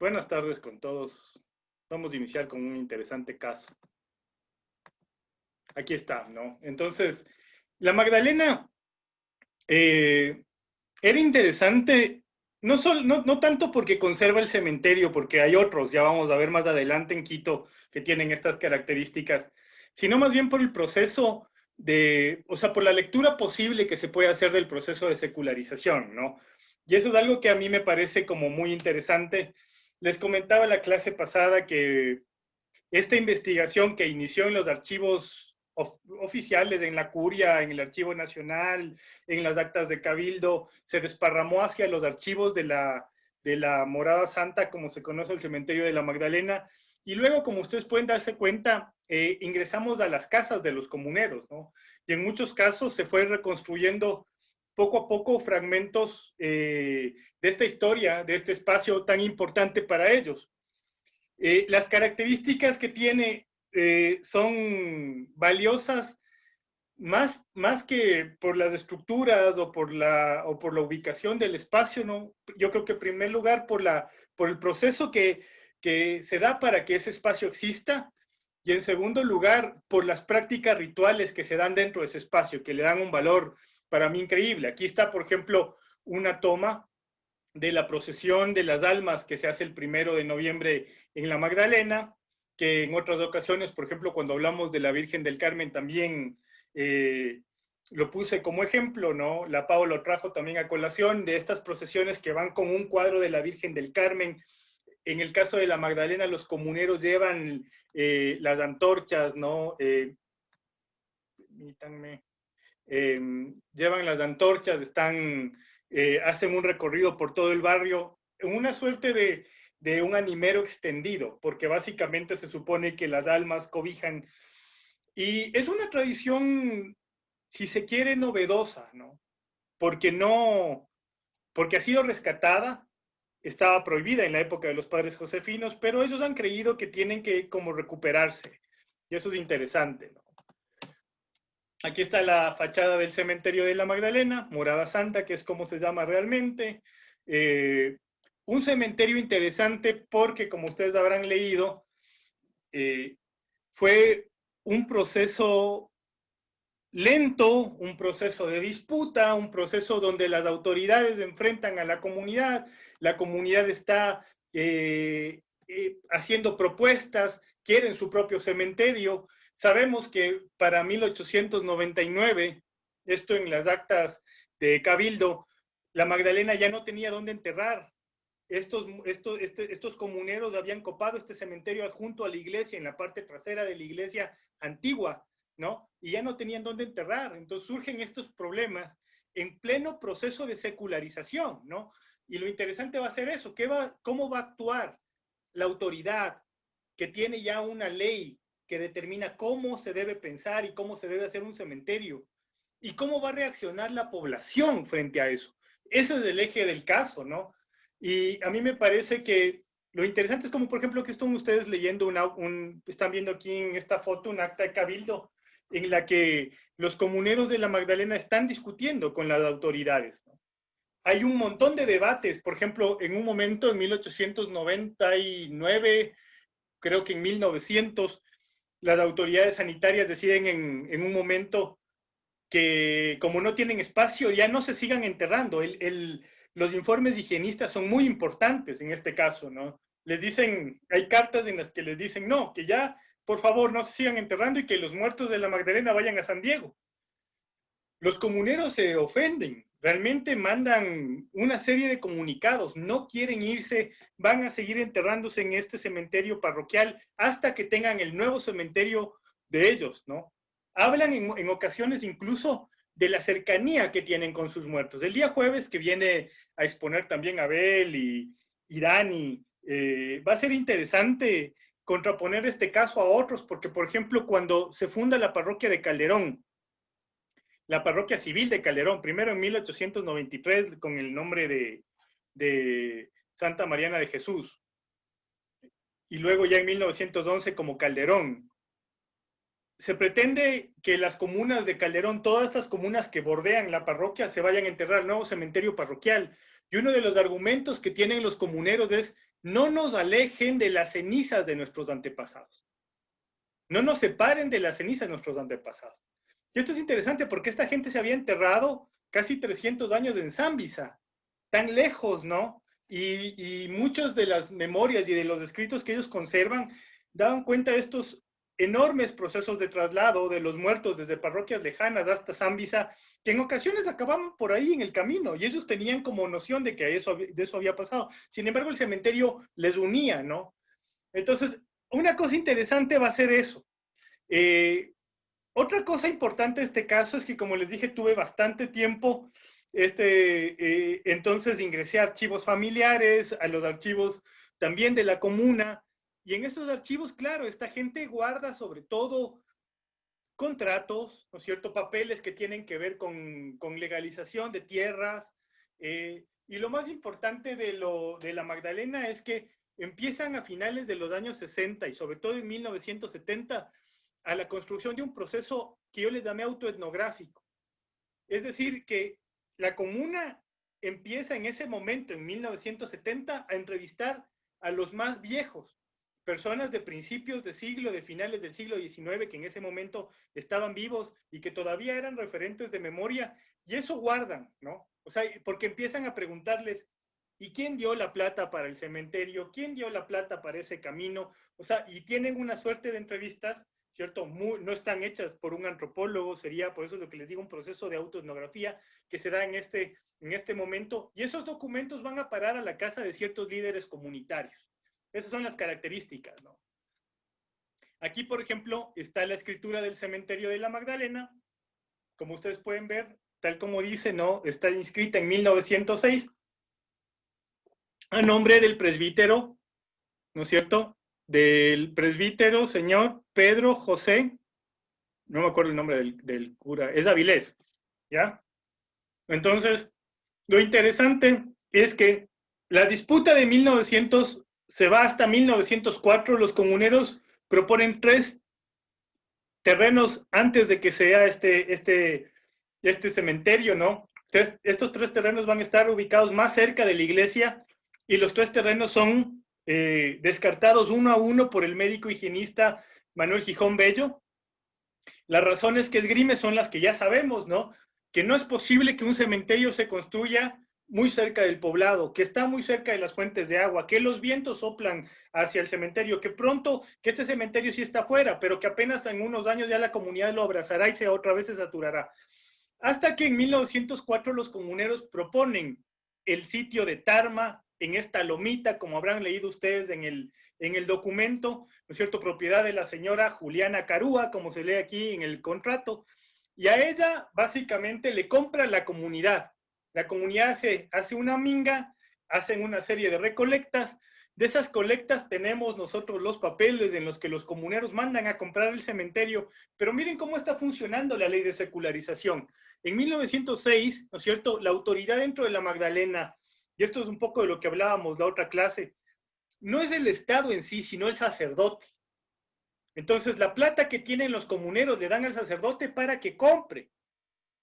Buenas tardes con todos. Vamos a iniciar con un interesante caso. Aquí está, ¿no? Entonces, la Magdalena era interesante, no tanto porque conserva el cementerio, porque hay otros, ya vamos a ver más adelante en Quito, que tienen estas características, sino más bien por el proceso o sea, por la lectura posible que se puede hacer del proceso de secularización, ¿no? Y eso es algo que a mí me parece como muy interesante. Les comentaba en la clase pasada que esta investigación que inició en los archivos oficiales, en la Curia, en el Archivo Nacional, en las actas de Cabildo, se desparramó hacia los archivos de la Morada Santa, como se conoce el cementerio de la Magdalena, y luego, como ustedes pueden darse cuenta, ingresamos a las casas de los comuneros, ¿no? Y en muchos casos se fue reconstruyendo poco a poco fragmentos de esta historia, de este espacio tan importante para ellos. Las características que tiene son valiosas más que por las estructuras o por la ubicación del espacio, ¿no? Yo creo que en primer lugar por el proceso que se da para que ese espacio exista, y en segundo lugar por las prácticas rituales que se dan dentro de ese espacio, que le dan un valor para mí increíble. Aquí está, por ejemplo, una toma de la procesión de las almas que se hace el 1 de noviembre en la Magdalena, que en otras ocasiones, por ejemplo, cuando hablamos de la Virgen del Carmen también lo puse como ejemplo, ¿no? La Pau lo trajo también a colación de estas procesiones que van con un cuadro de la Virgen del Carmen. En el caso de la Magdalena, los comuneros llevan las antorchas, ¿no? Permítanme. Llevan las antorchas, hacen un recorrido por todo el barrio, en una suerte de un animero extendido, porque básicamente se supone que las almas cobijan. Y es una tradición, si se quiere, novedosa, ¿no? Porque no, porque ha sido rescatada, estaba prohibida en la época de los padres josefinos, pero ellos han creído que tienen que como recuperarse. Y eso es interesante, ¿no? Aquí está la fachada del cementerio de la Magdalena, Morada Santa, que es como se llama realmente. Un cementerio interesante porque, como ustedes habrán leído, fue un proceso lento, un proceso de disputa, un proceso donde las autoridades enfrentan a la comunidad está haciendo propuestas, quieren su propio cementerio. Sabemos que para 1899, esto en las actas de Cabildo, la Magdalena ya no tenía dónde enterrar. Estos comuneros habían copado este cementerio adjunto a la iglesia, en la parte trasera de la iglesia antigua, ¿no? Y ya no tenían dónde enterrar. Entonces surgen estos problemas en pleno proceso de secularización, ¿no? Y lo interesante va a ser eso, ¿cómo va a actuar la autoridad que tiene ya una ley que determina cómo se debe pensar y cómo se debe hacer un cementerio? ¿Y cómo va a reaccionar la población frente a eso? Ese es el eje del caso, ¿no? Y a mí me parece que lo interesante es como, por ejemplo, que están ustedes leyendo, están viendo aquí en esta foto un acta de Cabildo en la que los comuneros de la Magdalena están discutiendo con las autoridades, ¿no? Hay un montón de debates, por ejemplo, en un momento en 1899, creo que en 1900, las autoridades sanitarias deciden en un momento que como no tienen espacio, ya no se sigan enterrando. Los informes higienistas son muy importantes en este caso, ¿no? Les dicen, hay cartas en las que les dicen, no, que ya, por favor, no se sigan enterrando y que los muertos de la Magdalena vayan a San Diego. Los comuneros se ofenden, realmente mandan una serie de comunicados, no quieren irse, van a seguir enterrándose en este cementerio parroquial hasta que tengan el nuevo cementerio de ellos, ¿no? Hablan en ocasiones incluso de la cercanía que tienen con sus muertos. El día jueves que viene a exponer también Abel y Dani, va a ser interesante contraponer este caso a otros, porque por ejemplo cuando se funda la parroquia de Calderón, la parroquia civil de Calderón, primero en 1893 con el nombre de Santa Mariana de Jesús, y luego ya en 1911 como Calderón. Se pretende que las comunas de Calderón, todas estas comunas que bordean la parroquia, se vayan a enterrar al nuevo cementerio parroquial. Y uno de los argumentos que tienen los comuneros es no nos alejen de las cenizas de nuestros antepasados. No nos separen de las cenizas de nuestros antepasados. Y esto es interesante porque esta gente se había enterrado casi 300 años en Zámbisa, tan lejos, ¿no? Y muchas de las memorias y de los escritos que ellos conservan daban cuenta de estos enormes procesos de traslado de los muertos desde parroquias lejanas hasta Zámbisa, que en ocasiones acababan por ahí en el camino, y ellos tenían como noción de que de eso había pasado. Sin embargo, el cementerio les unía, ¿no? Entonces, una cosa interesante va a ser eso. Otra cosa importante de este caso es que, como les dije, tuve bastante tiempo, entonces ingresé a archivos familiares, a los archivos también de la comuna, y en esos archivos, claro, esta gente guarda sobre todo contratos, ¿no es cierto?, papeles que tienen que ver con legalización de tierras, y lo más importante de la Magdalena es que empiezan a finales de los años 60 y sobre todo en 1970 a la construcción de un proceso que yo les llamé autoetnográfico. Es decir, que la comuna empieza en ese momento, en 1970, a entrevistar a los más viejos, personas de principios de siglo, de finales del siglo XIX, que en ese momento estaban vivos y que todavía eran referentes de memoria, y eso guardan, ¿no? O sea, porque empiezan a preguntarles, ¿y quién dio la plata para el cementerio? ¿Quién dio la plata para ese camino? O sea, y tienen una suerte de entrevistas, ¿cierto? No están hechas por un antropólogo, sería, por eso es lo que les digo, un proceso de autoetnografía que se da en este momento, y esos documentos van a parar a la casa de ciertos líderes comunitarios. Esas son las características, ¿no? Aquí, por ejemplo, está la escritura del cementerio de la Magdalena, como ustedes pueden ver, tal como dice, ¿no? Está inscrita en 1906, a nombre del presbítero, ¿no es cierto? Del presbítero señor Pedro José, no me acuerdo el nombre del cura, es Avilés, ¿ya? Entonces, lo interesante es que la disputa de 1900 se va hasta 1904, los comuneros proponen 3 terrenos antes de que sea este cementerio, ¿no? Entonces, estos 3 terrenos van a estar ubicados más cerca de la iglesia y los 3 terrenos son descartados uno a uno por el médico higienista Manuel Gijón Bello. Las razones que esgrime son las que ya sabemos, ¿no? Que no es posible que un cementerio se construya muy cerca del poblado, que está muy cerca de las fuentes de agua, que los vientos soplan hacia el cementerio, que pronto, que este cementerio sí está afuera, pero que apenas en unos años ya la comunidad lo abrazará y otra vez se saturará. Hasta que en 1904 los comuneros proponen el sitio de Tarma, en esta lomita, como habrán leído ustedes en el documento, ¿no es cierto?, propiedad de la señora Juliana Carúa, como se lee aquí en el contrato, y a ella básicamente le compra la comunidad. La comunidad hace una minga, hacen una serie de recolectas. De esas colectas tenemos nosotros los papeles en los que los comuneros mandan a comprar el cementerio, pero miren cómo está funcionando la ley de secularización. En 1906, ¿no es cierto?, la autoridad dentro de la Magdalena, y esto es un poco de lo que hablábamos la otra clase, no es el Estado en sí, sino el sacerdote. Entonces, la plata que tienen los comuneros le dan al sacerdote para que compre,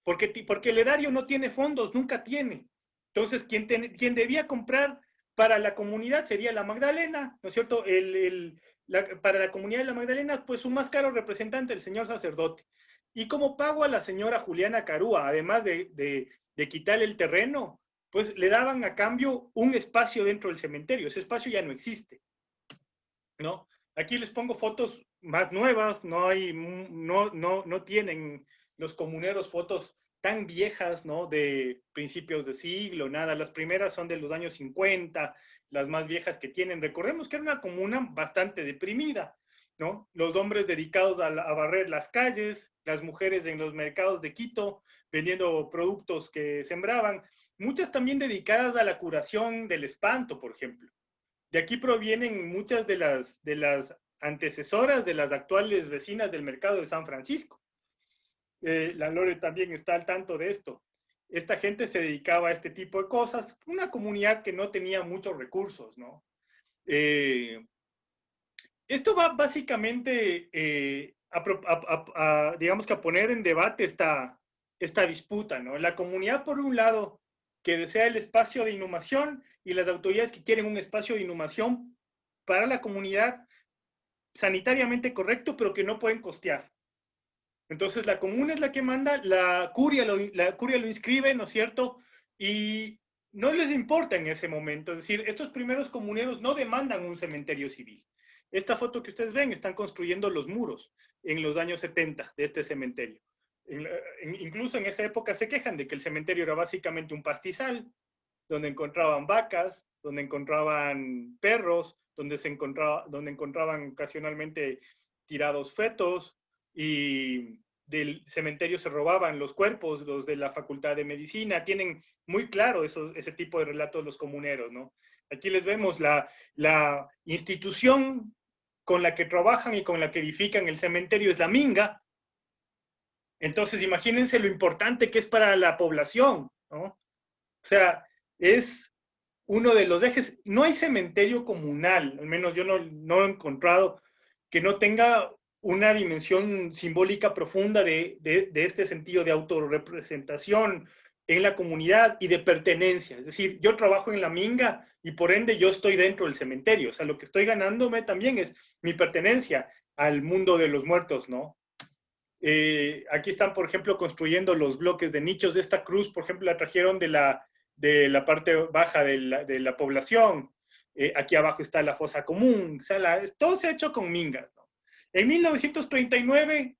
porque el erario no tiene fondos, nunca tiene. Entonces, quien debía comprar para la comunidad sería la Magdalena, ¿no es cierto? Para la comunidad de la Magdalena, pues su más caro representante, el señor sacerdote. Y como pago a la señora Juliana Carúa, además de quitarle el terreno, pues le daban a cambio un espacio dentro del cementerio. Ese espacio ya no existe, ¿no? Aquí les pongo fotos más nuevas, no tienen los comuneros fotos tan viejas, ¿no? De principios de siglo, nada. Las primeras son de los años 50, las más viejas que tienen. Recordemos que era una comuna bastante deprimida, ¿no? Los hombres dedicados a barrer las calles, las mujeres en los mercados de Quito vendiendo productos que sembraban, muchas también dedicadas a la curación del espanto, por ejemplo. De aquí provienen muchas de las antecesoras de las actuales vecinas del mercado de San Francisco. La Lore también está al tanto de esto. Esta gente se dedicaba a este tipo de cosas, una comunidad que no tenía muchos recursos, ¿no? Esto va básicamente digamos que a poner en debate esta disputa, ¿no? La comunidad, por un lado, que desea el espacio de inhumación, y las autoridades que quieren un espacio de inhumación para la comunidad sanitariamente correcto, pero que no pueden costear. Entonces la comuna es la que manda, la curia lo inscribe, ¿no es cierto? Y no les importa en ese momento. Es decir, estos primeros comuneros no demandan un cementerio civil. Esta foto que ustedes ven, están construyendo los muros en los años 70 de este cementerio. Incluso en esa época se quejan de que el cementerio era básicamente un pastizal, donde encontraban vacas, donde encontraban perros, donde encontraban ocasionalmente tirados fetos, y del cementerio se robaban los cuerpos, los de la Facultad de Medicina. Tienen muy claro ese tipo de relatos los comuneros, ¿no? Aquí les vemos la institución con la que trabajan y con la que edifican el cementerio es la minga. Entonces, imagínense lo importante que es para la población, ¿no? O sea, es uno de los ejes. No hay cementerio comunal, al menos yo no he encontrado, que no tenga una dimensión simbólica profunda de este sentido de autorrepresentación en la comunidad y de pertenencia. Es decir, yo trabajo en la minga y por ende yo estoy dentro del cementerio. O sea, lo que estoy ganándome también es mi pertenencia al mundo de los muertos, ¿no? Aquí están, por ejemplo, construyendo los bloques de nichos de esta cruz. Por ejemplo, la trajeron de la parte baja de la población. Aquí abajo está la fosa común. O sea, todo se ha hecho con mingas, ¿no? En 1939,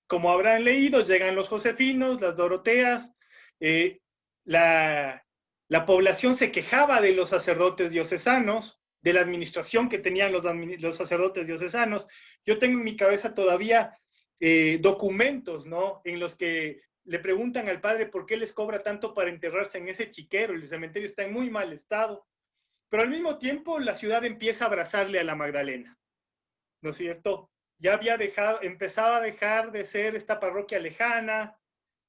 como habrán leído, llegan los josefinos, las doroteas. eh, la, la población se quejaba de los sacerdotes diocesanos, de la administración que tenían los sacerdotes diocesanos. Yo tengo en mi cabeza todavía documentos, ¿no? En los que le preguntan al padre por qué les cobra tanto para enterrarse en ese chiquero. El cementerio está en muy mal estado. Pero al mismo tiempo la ciudad empieza a abrazarle a la Magdalena, ¿no es cierto? Ya empezaba a dejar de ser esta parroquia lejana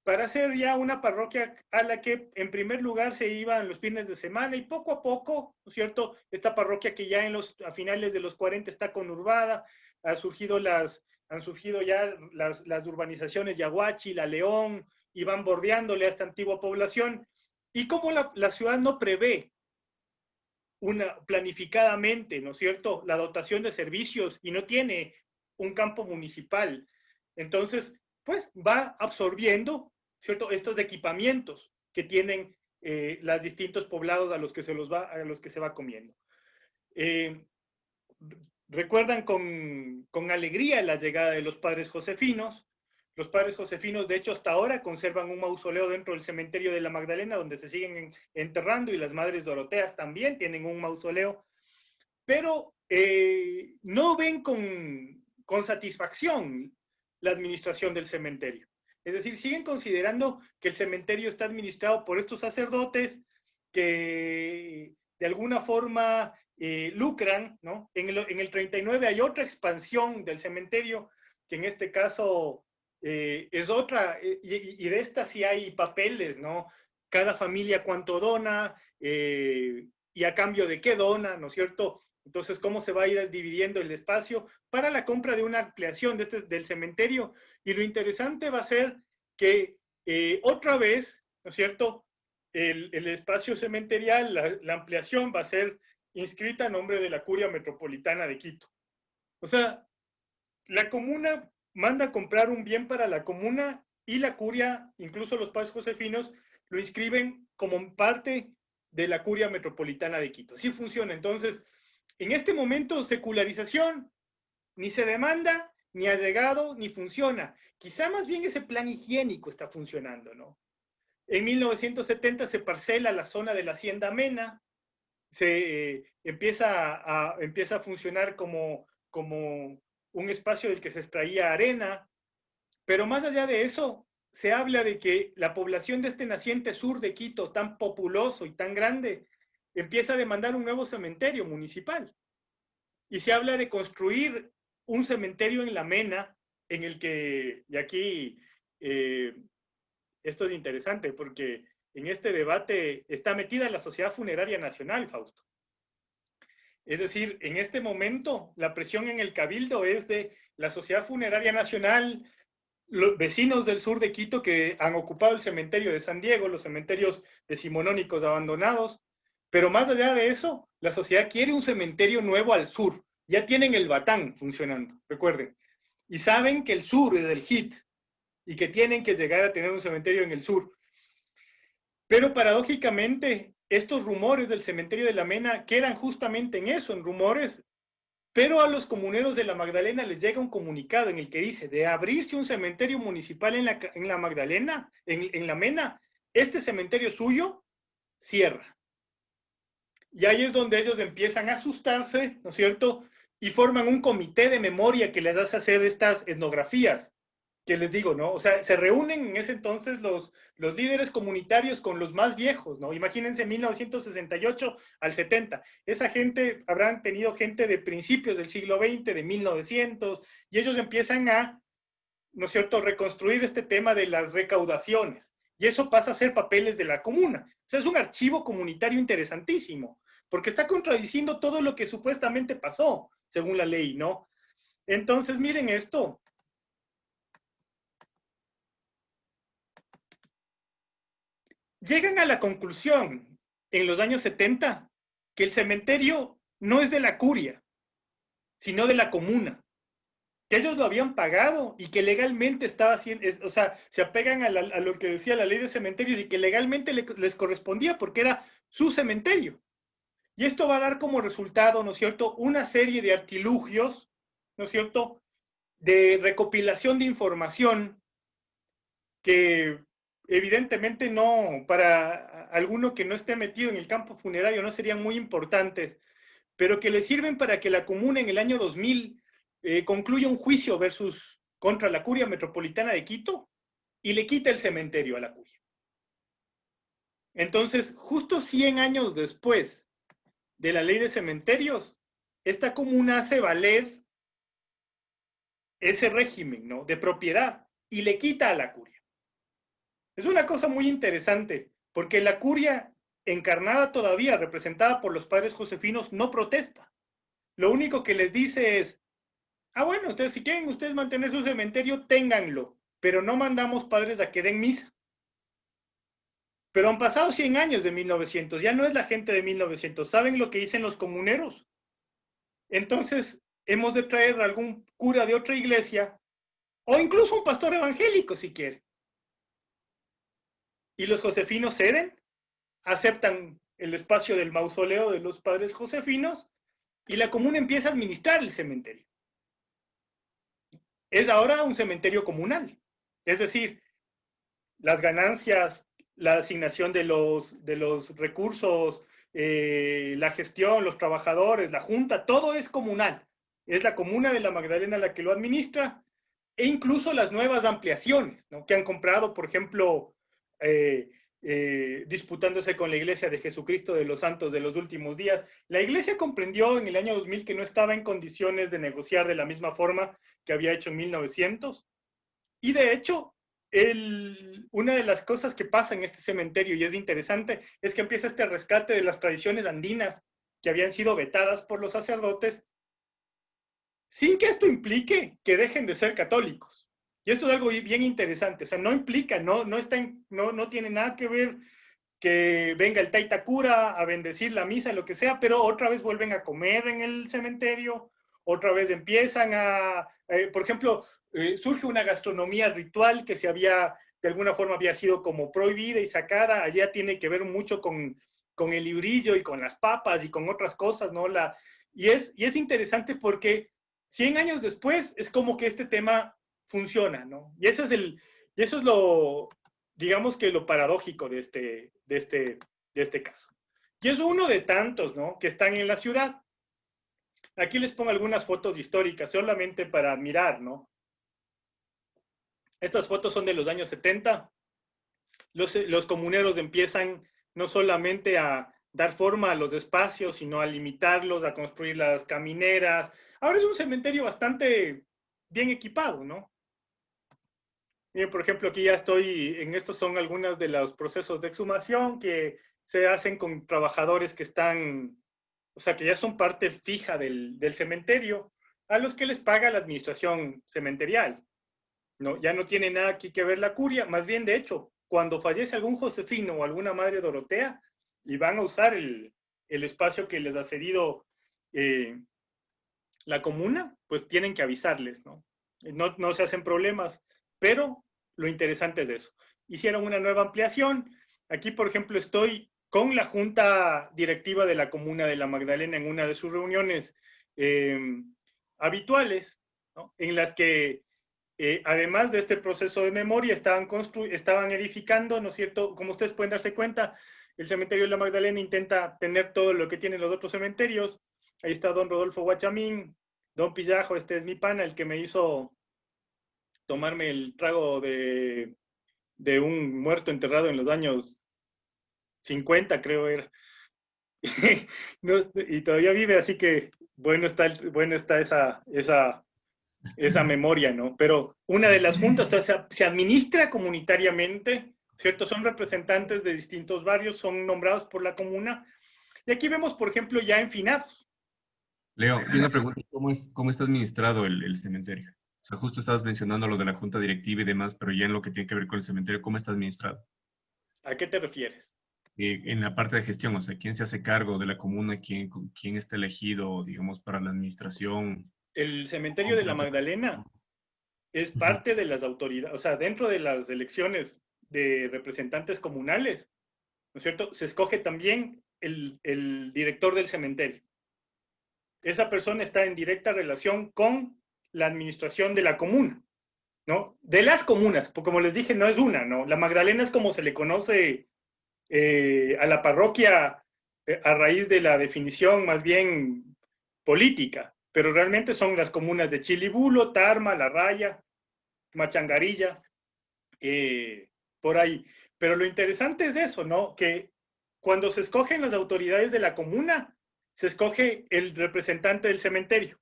para ser ya una parroquia a la que en primer lugar se iban los fines de semana, y poco a poco, ¿no es cierto? Esta parroquia que ya a finales de los 40 está conurbada, han surgido ya las urbanizaciones Yaguachi, La León, y van bordeándole a esta antigua población. Y como la ciudad no prevé planificadamente, ¿no es cierto?, la dotación de servicios y no tiene un campo municipal, entonces, pues va absorbiendo, ¿cierto?, estos equipamientos que tienen los distintos poblados a los que se va comiendo. Recuerdan con alegría la llegada de los padres josefinos. Los padres josefinos, de hecho, hasta ahora conservan un mausoleo dentro del cementerio de la Magdalena, donde se siguen enterrando, y las madres doroteas también tienen un mausoleo, pero no ven con satisfacción la administración del cementerio. Es decir, siguen considerando que el cementerio está administrado por estos sacerdotes que de alguna forma lucran, ¿no? En el 39 hay otra expansión del cementerio, que en este caso es otra, y de esta sí hay papeles, ¿no? Cada familia cuánto dona, y a cambio de qué dona, ¿no es cierto? Entonces, ¿cómo se va a ir dividiendo el espacio para la compra de una ampliación del cementerio? Y lo interesante va a ser que otra vez, ¿no es cierto?, el espacio cementerial, la ampliación va a ser inscrita a nombre de la Curia Metropolitana de Quito. O sea, la comuna manda a comprar un bien para la comuna, y la curia, incluso los padres josefinos, lo inscriben como parte de la Curia Metropolitana de Quito. Así funciona. Entonces, en este momento, secularización ni se demanda, ni ha llegado, ni funciona. Quizá más bien ese plan higiénico está funcionando, ¿no? En 1970 se parcela la zona de la Hacienda Mena, se empieza a funcionar como un espacio del que se extraía arena, pero más allá de eso, se habla de que la población de este naciente sur de Quito, tan populoso y tan grande, empieza a demandar un nuevo cementerio municipal. Y se habla de construir un cementerio en La Mena, en el que, y aquí esto es interesante, porque en este debate está metida la Sociedad Funeraria Nacional, Fausto. Es decir, en este momento la presión en el Cabildo es de la Sociedad Funeraria Nacional, los vecinos del sur de Quito que han ocupado el cementerio de San Diego, los cementerios decimonónicos abandonados, Pero más allá de eso, la sociedad quiere un cementerio nuevo al sur. Ya tienen el Batán funcionando, recuerden. Y saben que el sur es el hit y que tienen que llegar a tener un cementerio en el sur. Pero paradójicamente, estos rumores del cementerio de la Mena quedan justamente en eso, en rumores, pero a los comuneros de la Magdalena les llega un comunicado en el que dice, de abrirse un cementerio municipal en la Magdalena, en la Mena, este cementerio suyo cierra. Y ahí es donde ellos empiezan a asustarse, ¿no es cierto? Y forman un comité de memoria que les hace hacer estas etnografías, que les digo, ¿no? O sea, se reúnen en ese entonces los líderes comunitarios con los más viejos, ¿no? Imagínense 1968 al 70. Esa gente, habrán tenido gente de principios del siglo XX, de 1900, y ellos empiezan a, ¿no es cierto?, reconstruir este tema de las recaudaciones. Y eso pasa a ser papeles de la comuna. O sea, es un archivo comunitario interesantísimo, porque está contradiciendo todo lo que supuestamente pasó, según la ley, ¿no? Entonces, miren esto. Llegan a la conclusión en los años 70 que el cementerio no es de la curia, sino de la comuna, que ellos lo habían pagado y que legalmente estaba haciendo, o sea, se apegan a lo que decía la ley de cementerios y que legalmente les correspondía porque era su cementerio. Y esto va a dar como resultado, ¿no es cierto?, una serie de artilugios, ¿no es cierto?, de recopilación de información que evidentemente no, para alguno que no esté metido en el campo funerario no serían muy importantes, pero que le sirven para que la comuna en el año 2000 concluya un juicio contra la Curia Metropolitana de Quito y le quita el cementerio a la Curia. Entonces, justo 100 años después de la ley de cementerios, esta comuna hace valer ese régimen, ¿no?, de propiedad y le quita a la Curia. Es una cosa muy interesante, porque la curia encarnada todavía, representada por los padres josefinos, no protesta. Lo único que les dice es, bueno, entonces si quieren ustedes mantener su cementerio, ténganlo, pero no mandamos padres a que den misa. Pero han pasado 100 años de 1900, ya no es la gente de 1900, ¿saben lo que dicen los comuneros? Entonces, hemos de traer a algún cura de otra iglesia, o incluso un pastor evangélico, si quiere. Y los josefinos ceden, aceptan el espacio del mausoleo de los padres josefinos y la comuna empieza a administrar el cementerio. Es ahora un cementerio comunal. Es decir, las ganancias, la asignación de los recursos, la gestión, los trabajadores, la junta, todo es comunal. Es la comuna de la Magdalena la que lo administra e incluso las nuevas ampliaciones, ¿no?, que han comprado, por ejemplo, disputándose con la Iglesia de Jesucristo de los Santos de los Últimos Días. La Iglesia comprendió en el año 2000 que no estaba en condiciones de negociar de la misma forma que había hecho en 1900. Y de hecho, una de las cosas que pasa en este cementerio, y es interesante, es que empieza este rescate de las tradiciones andinas que habían sido vetadas por los sacerdotes, sin que esto implique que dejen de ser católicos. Y esto es algo bien interesante, o sea, no implica, no tiene nada que ver que venga el Taita Cura a bendecir la misa, lo que sea, pero otra vez vuelven a comer en el cementerio, otra vez empiezan por ejemplo, surge una gastronomía ritual que de alguna forma había sido como prohibida y sacada, allá tiene que ver mucho con el librillo y con las papas y con otras cosas, ¿no? Y es interesante porque 100 años después es como que este tema funciona, ¿no? Y eso es lo, digamos que lo paradójico de este caso. Y es uno de tantos, ¿no?, que están en la ciudad. Aquí les pongo algunas fotos históricas, solamente para admirar, ¿no? Estas fotos son de los años 70. Los comuneros empiezan no solamente a dar forma a los espacios, sino a limitarlos, a construir las camineras. Ahora es un cementerio bastante bien equipado, ¿no? Miren, por ejemplo, aquí ya en estos son algunos de los procesos de exhumación que se hacen con trabajadores que están, o sea, que ya son parte fija del cementerio, a los que les paga la administración cementerial. No, ya no tiene nada aquí que ver la curia, más bien, de hecho, cuando fallece algún josefino o alguna madre Dorotea, y van a usar el espacio que les ha cedido la comuna, pues tienen que avisarles, ¿no? No se hacen problemas, pero lo interesante es eso. Hicieron una nueva ampliación. Aquí, por ejemplo, estoy con la junta directiva de la comuna de La Magdalena en una de sus reuniones habituales, ¿no? En las que, además de este proceso de memoria, estaban edificando, ¿no es cierto? Como ustedes pueden darse cuenta, el cementerio de La Magdalena intenta tener todo lo que tienen los otros cementerios. Ahí está don Rodolfo Guachamín, don Pillajo, este es mi pana, el que me hizo tomarme el trago de un muerto enterrado en los años 50, creo era. No, y todavía vive, así que bueno está esa memoria, ¿no? Pero una de las juntas se administra comunitariamente, ¿cierto? Son representantes de distintos barrios, son nombrados por la comuna. Y aquí vemos, por ejemplo, ya en finados. Leo, y una pregunta, cómo está administrado el cementerio? O sea, justo estabas mencionando lo de la junta directiva y demás, pero ya en lo que tiene que ver con el cementerio, ¿cómo está administrado? ¿A qué te refieres? En la parte de gestión, o sea, ¿quién se hace cargo de la comuna? ¿Quién está elegido, digamos, para la administración? El cementerio de la Completa. Magdalena es Ujú. parte de las autoridades, o sea, dentro de las elecciones de representantes comunales, ¿no es cierto? Se escoge también el director del cementerio. Esa persona está en directa relación con la administración de la comuna, ¿no? De las comunas, porque como les dije, no es una, ¿no? La Magdalena es como se le conoce a la parroquia a raíz de la definición más bien política, pero realmente son las comunas de Chilibulo, Tarma, La Raya, Machangarilla, por ahí. Pero lo interesante es eso, ¿no? Que cuando se escogen las autoridades de la comuna, se escoge el representante del cementerio.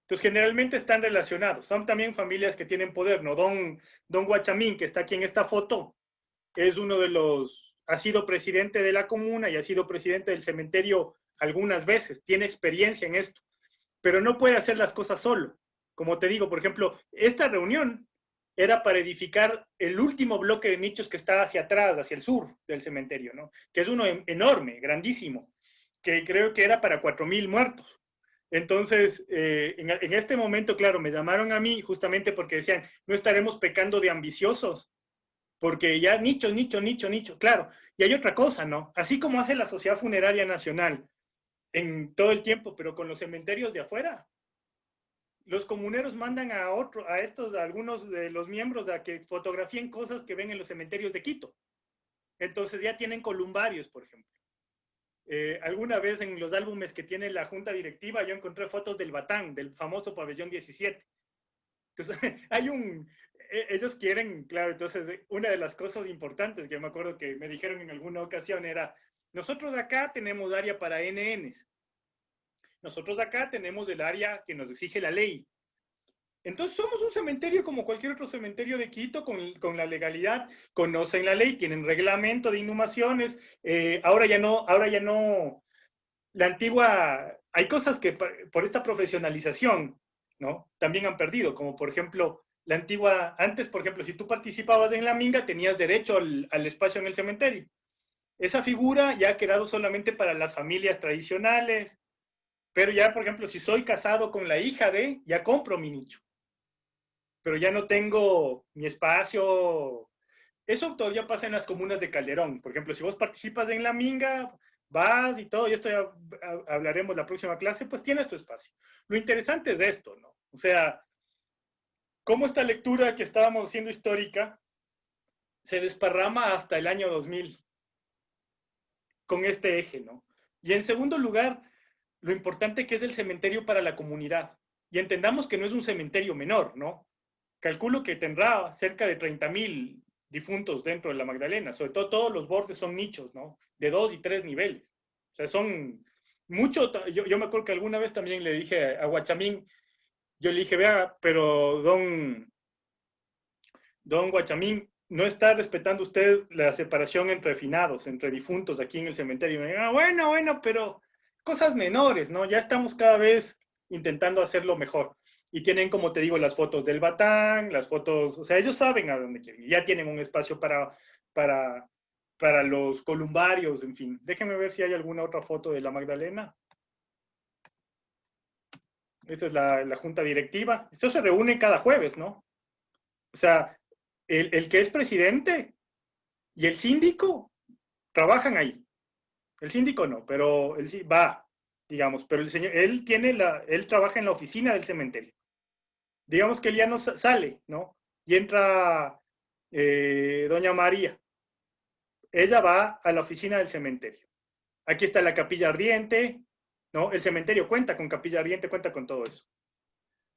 Entonces, generalmente están relacionados. Son también familias que tienen poder, ¿no? Don Guachamín, que está aquí en esta foto, es uno de los, ha sido presidente de la comuna y ha sido presidente del cementerio algunas veces, tiene experiencia en esto, pero no puede hacer las cosas solo. Como te digo, por ejemplo, esta reunión era para edificar el último bloque de nichos que está hacia atrás, hacia el sur del cementerio, ¿no? Que es uno enorme, grandísimo, que creo que era para 4,000 muertos. Entonces, en este momento, claro, me llamaron a mí justamente porque decían, no estaremos pecando de ambiciosos, porque ya nicho, nicho, nicho, nicho, claro. Y hay otra cosa, ¿no? Así como hace la Sociedad Funeraria Nacional en todo el tiempo, pero con los cementerios de afuera, los comuneros mandan a algunos de los miembros a que fotografíen cosas que ven en los cementerios de Quito. Entonces ya tienen columbarios, por ejemplo. Alguna vez en los álbumes que tiene la junta directiva yo encontré fotos del Batán, del famoso pabellón 17. Entonces, ellos quieren, claro, entonces una de las cosas importantes que me acuerdo que me dijeron en alguna ocasión era, nosotros acá tenemos área para NNs, nosotros acá tenemos el área que nos exige la ley. Entonces somos un cementerio como cualquier otro cementerio de Quito con la legalidad, conocen la ley, tienen reglamento de inhumaciones, ahora ya no, la antigua, hay cosas que por esta profesionalización, ¿no? También han perdido, como por ejemplo, la antigua, antes, por ejemplo, si tú participabas en la minga, tenías derecho al espacio en el cementerio. Esa figura ya ha quedado solamente para las familias tradicionales, pero ya, por ejemplo, si soy casado con la hija de, ya compro mi nicho, pero ya no tengo mi espacio. Eso todavía pasa en las comunas de Calderón. Por ejemplo, si vos participas en la minga, vas y todo, y esto ya hablaremos la próxima clase, pues tienes tu espacio. Lo interesante es esto, ¿no? O sea, cómo esta lectura que estábamos haciendo histórica se desparrama hasta el año 2000 con este eje, ¿no? Y en segundo lugar, lo importante que es el cementerio para la comunidad. Y entendamos que no es un cementerio menor, ¿no? Calculo que tendrá cerca de 30,000 difuntos dentro de la Magdalena, sobre todo todos los bordes son nichos, ¿no? De 2 y 3 niveles. O sea, son mucho, yo me acuerdo que alguna vez también le dije a Guachamín, yo le dije, vea, pero don Guachamín, no está respetando usted la separación entre finados, entre difuntos aquí en el cementerio. Y me dijo, bueno, pero cosas menores, ¿no? Ya estamos cada vez intentando hacerlo mejor. Y tienen, como te digo, las fotos del Batán, las fotos, o sea, ellos saben a dónde quieren. Ya tienen un espacio para para los columbarios, en fin. Déjenme ver si hay alguna otra foto de la Magdalena. Esta es la junta directiva. Esto se reúne cada jueves, ¿no? O sea, el que es presidente y el síndico trabajan ahí. El síndico no, pero él sí va, digamos, pero el señor, él trabaja en la oficina del cementerio. Digamos que él ya no sale, ¿no? Y entra doña María. Ella va a la oficina del cementerio. Aquí está la capilla ardiente, ¿no? El cementerio cuenta con capilla ardiente, cuenta con todo eso.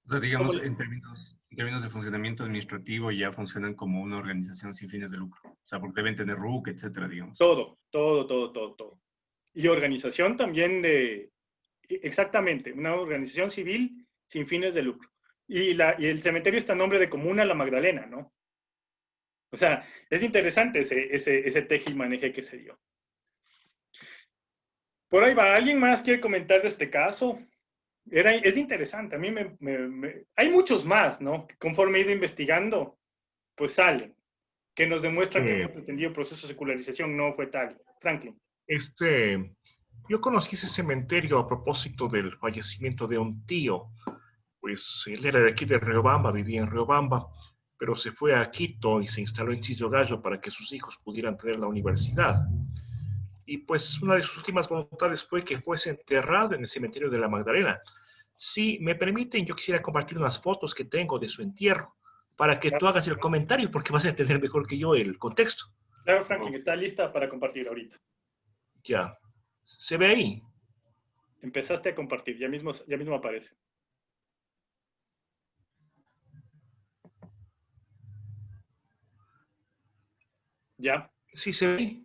O sea, digamos, en términos de funcionamiento administrativo ya funcionan como una organización sin fines de lucro. O sea, porque deben tener RUC, etcétera, digamos. Todo. Y organización también exactamente, una organización civil sin fines de lucro. Y el cementerio está a nombre de Comuna La Magdalena, ¿no? O sea, es interesante ese teje y maneje que se dio. Por ahí va, ¿alguien más quiere comentar de este caso? Es interesante, a mí hay muchos más, ¿no? Que conforme he ido investigando, pues salen, que nos demuestran que este pretendido proceso de secularización no fue tal. Franklin. Yo conocí ese cementerio a propósito del fallecimiento de un tío. Pues él era de aquí de Riobamba, vivía en Riobamba, pero se fue a Quito y se instaló en Chillogallo para que sus hijos pudieran tener la universidad. Y pues una de sus últimas voluntades fue que fuese enterrado en el cementerio de la Magdalena. Si me permiten, yo quisiera compartir unas fotos que tengo de su entierro para que tú hagas el comentario, porque vas a entender mejor que yo el contexto. Claro, Franklin, está lista para compartir ahorita. Ya. ¿Se ve ahí? Empezaste a compartir, ya mismo aparece. ¿Ya? Sí, se ve.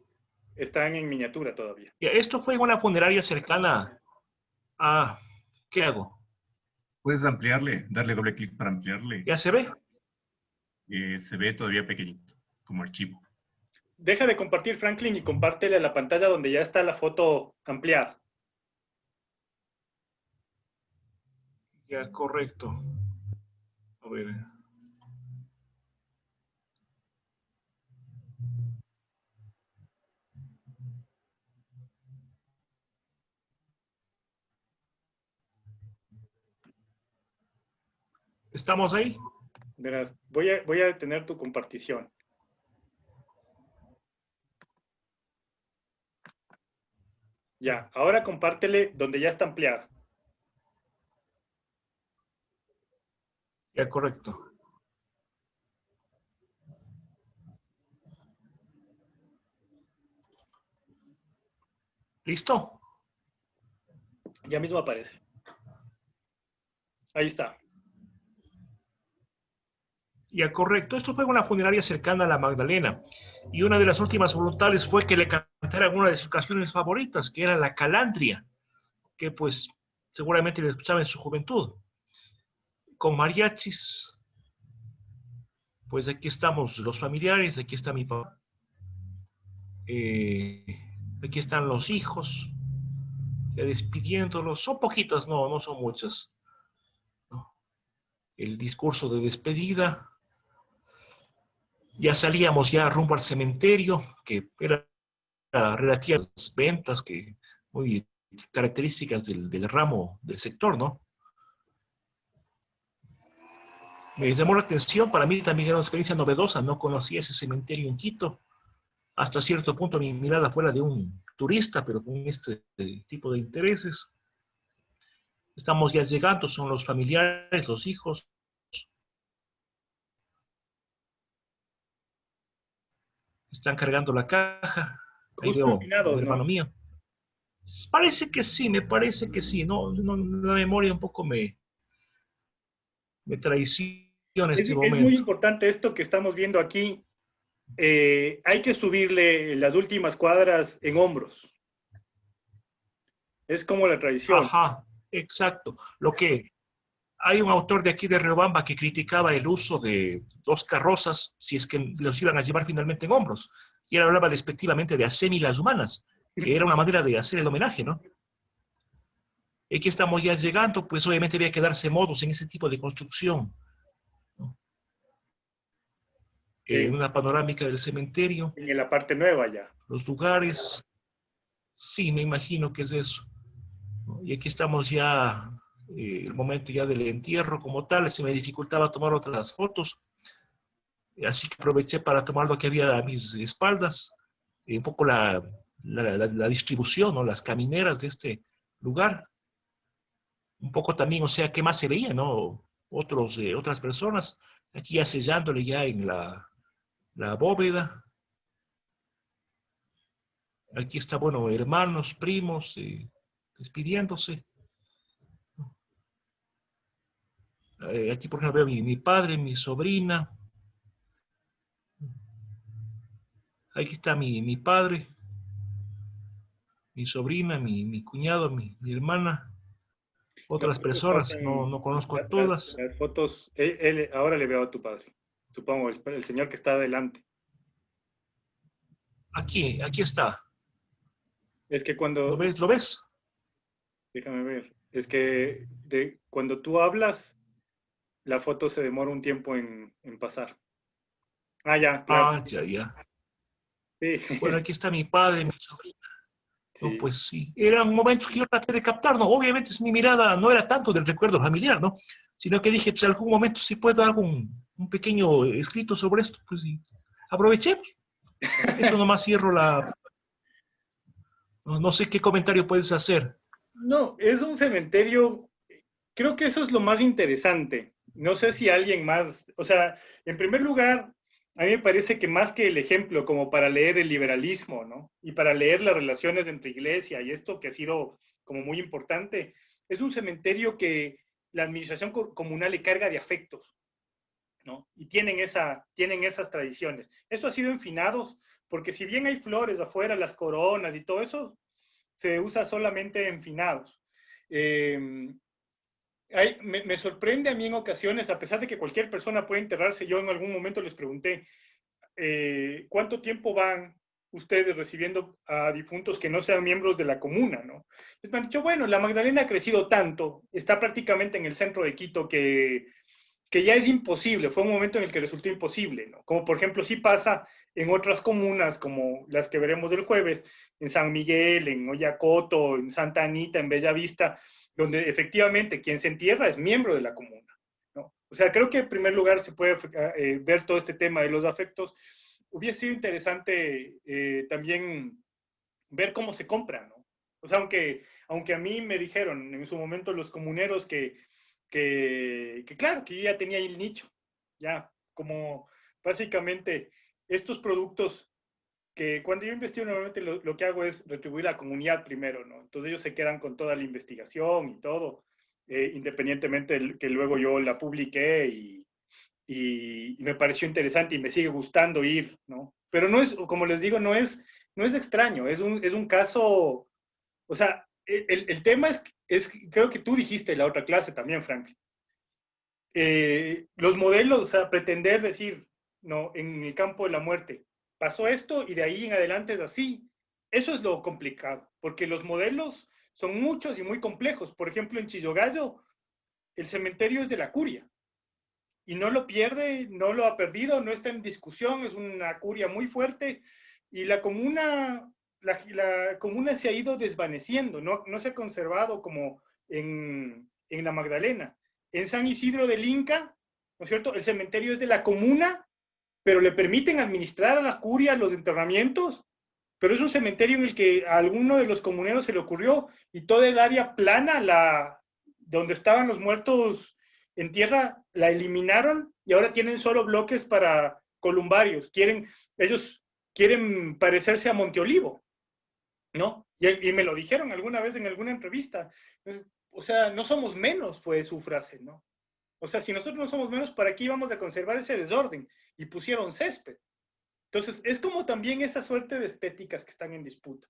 Están en miniatura todavía. Ya, esto fue en una funeraria cercana a... ¿Qué hago? Puedes ampliarle, darle doble clic para ampliarle. ¿Ya se ve? Se ve todavía pequeñito, como archivo. Deja de compartir, Franklin, y compártele a la pantalla donde ya está la foto ampliada. Ya, correcto. A ver. ¿Estamos ahí? Verás, voy a detener tu compartición. Ya, ahora compártele donde ya está ampliada. Ya, correcto. ¿Listo? Ya mismo aparece. Ahí está. Ya, correcto. Esto fue una funeraria cercana a la Magdalena. Y una de las últimas voluntades fue que le cantara una de sus canciones favoritas, que era La Calandria, que pues seguramente le escuchaba en su juventud. Con mariachis. Pues aquí estamos los familiares, aquí está mi papá. Aquí están los hijos. Ya despidiéndolos. Son poquitas, no son muchas. ¿No? El discurso de despedida. Ya salíamos ya rumbo al cementerio, que era relativas ventas que muy características del ramo del sector, ¿no? Me llamó la atención, para mí también era una experiencia novedosa, no conocía ese cementerio en Quito. Hasta cierto punto mi mirada fue la de un turista, pero con este tipo de intereses. Estamos ya llegando, son los familiares, los hijos. Están cargando la caja. Ahí Justo veo empinados, un hermano ¿no? mío. Parece que sí, me parece que sí. No, la memoria un poco me traiciona en este momento. Es muy importante esto que estamos viendo aquí. Hay que subirle las últimas cuadras en hombros. Es como la tradición. Ajá, exacto. Lo que hay un autor de aquí de Riobamba que criticaba el uso de dos carrozas si es que los iban a llevar finalmente en hombros. Y él hablaba despectivamente de asémilas humanas, que era una manera de hacer el homenaje, ¿no? Y aquí estamos ya llegando, pues obviamente había que darse modos en ese tipo de construcción, ¿no? Sí. una panorámica del cementerio, En la parte nueva ya. los lugares. Sí, me imagino que es eso, ¿no? Y aquí estamos ya, el momento ya del entierro como tal. Se me dificultaba tomar otras fotos, así que aproveché para tomar lo que había a mis espaldas, un poco la distribución, ¿no? Las camineras de este lugar. Un poco también, o sea, qué más se veía, ¿no? Otras personas, aquí ya sellándole ya en la bóveda. Aquí está, bueno, hermanos, primos, despidiéndose. Aquí, por ejemplo, veo mi padre, mi sobrina. Aquí está mi padre, mi sobrina, mi cuñado, mi hermana. No, Otras aquí personas, pasan no conozco a todas. las fotos. Ahora le veo a tu padre, supongo, el señor que está adelante. Aquí está. Es que ¿Lo cuando, ves? ¿Lo ves? déjame ver, es que cuando tú hablas, la foto se demora un tiempo en pasar. Ah, ya, claro. Ah, ya. Sí, Bueno, aquí está mi padre, mi sobrina. No, sí. pues sí, eran momentos que yo traté de captar, ¿no? Obviamente mi mirada no era tanto del recuerdo familiar, ¿no? Sino que dije, pues en algún momento si puedo dar un pequeño escrito sobre esto, pues sí, aprovechemos. Eso nomás cierro la... No sé qué comentario puedes hacer. No, es un cementerio. Creo que eso es lo más interesante. No sé si alguien más, o sea, en primer lugar, a mí me parece que más que el ejemplo como para leer el liberalismo, ¿no? Y para leer las relaciones entre iglesia y esto que ha sido como muy importante, es un cementerio que la administración comunal le carga de afectos, ¿no? Y tienen esas tradiciones. Esto ha sido en finados, porque si bien hay flores afuera, las coronas y todo eso, se usa solamente en finados. Me sorprende a mí en ocasiones, a pesar de que cualquier persona puede enterrarse, yo en algún momento les pregunté, ¿cuánto tiempo van ustedes recibiendo a difuntos que no sean miembros de la comuna, ¿no? Les me han dicho, bueno, la Magdalena ha crecido tanto, está prácticamente en el centro de Quito, que ya es imposible, fue un momento en el que resultó imposible, ¿no? Como por ejemplo sí pasa en otras comunas, como las que veremos el jueves, en San Miguel, en Oyacoto, en Santa Anita, en Bellavista, donde efectivamente quien se entierra es miembro de la comuna, ¿no? O sea, creo que en primer lugar se puede ver todo este tema de los afectos. Hubiese sido interesante también ver cómo se compra, ¿no? O sea, aunque a mí me dijeron en su momento los comuneros que claro, que yo ya tenía ahí el nicho, ya, como básicamente estos productos que cuando yo investigo normalmente lo que hago es retribuir a la comunidad primero, ¿no? Entonces ellos se quedan con toda la investigación y todo, independientemente de que luego yo la publiqué y me pareció interesante y me sigue gustando ir, ¿no? Pero no es, como les digo, no es extraño, es un caso, o sea, el tema creo que tú dijiste la otra clase también, Frank. Los modelos, o sea, pretender decir, no, en el campo de la muerte, pasó esto y de ahí en adelante es así, eso es lo complicado, porque los modelos son muchos y muy complejos. Por ejemplo, en Chillogallo, el cementerio es de la curia y no lo pierde, no lo ha perdido, no está en discusión, es una curia muy fuerte y la comuna se ha ido desvaneciendo, no se ha conservado como en la Magdalena. En San Isidro del Inca, ¿no es cierto? El cementerio es de la comuna, pero le permiten administrar a la curia los enterramientos, pero es un cementerio en el que a alguno de los comuneros se le ocurrió y toda el área plana, donde estaban los muertos en tierra, la eliminaron y ahora tienen solo bloques para columbarios. Ellos quieren parecerse a Monteolivo, ¿no? Y me lo dijeron alguna vez en alguna entrevista. O sea, no somos menos, fue su frase, ¿no? O sea, si nosotros no somos menos, ¿para qué íbamos a conservar ese desorden? Y pusieron césped. Entonces, es como también esa suerte de estéticas que están en disputa.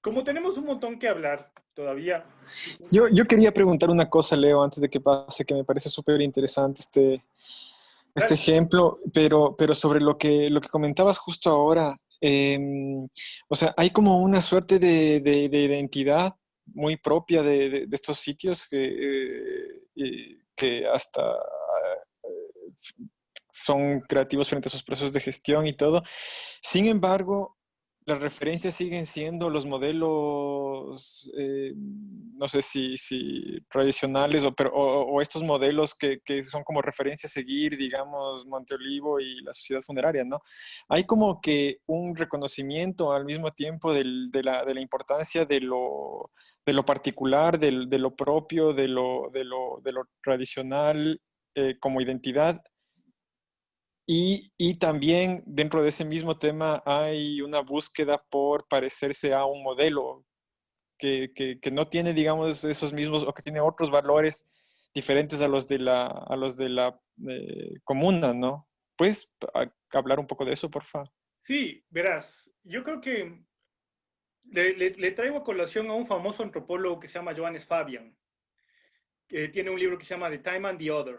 Como tenemos un montón que hablar todavía. Yo quería preguntar una cosa, Leo, antes de que pase, que me parece súper interesante este ejemplo, pero sobre lo que comentabas justo ahora, o sea, hay como una suerte de identidad muy propia de estos sitios que hasta son creativos frente a sus procesos de gestión y todo. Sin embargo, las referencias siguen siendo los modelos, no sé si tradicionales o estos modelos que son como referencia a seguir, digamos, Monteolivo y la sociedad funeraria, ¿no? Hay como que un reconocimiento al mismo tiempo de la importancia de lo particular, de lo propio, de lo tradicional como identidad. Y también dentro de ese mismo tema hay una búsqueda por parecerse a un modelo que no tiene, digamos, esos mismos o que tiene otros valores diferentes a los de la comuna, ¿no? ¿Puedes hablar un poco de eso, por favor? Sí, verás, yo creo que le traigo a colación a un famoso antropólogo que se llama Johannes Fabian, que tiene un libro que se llama The Time and the Other.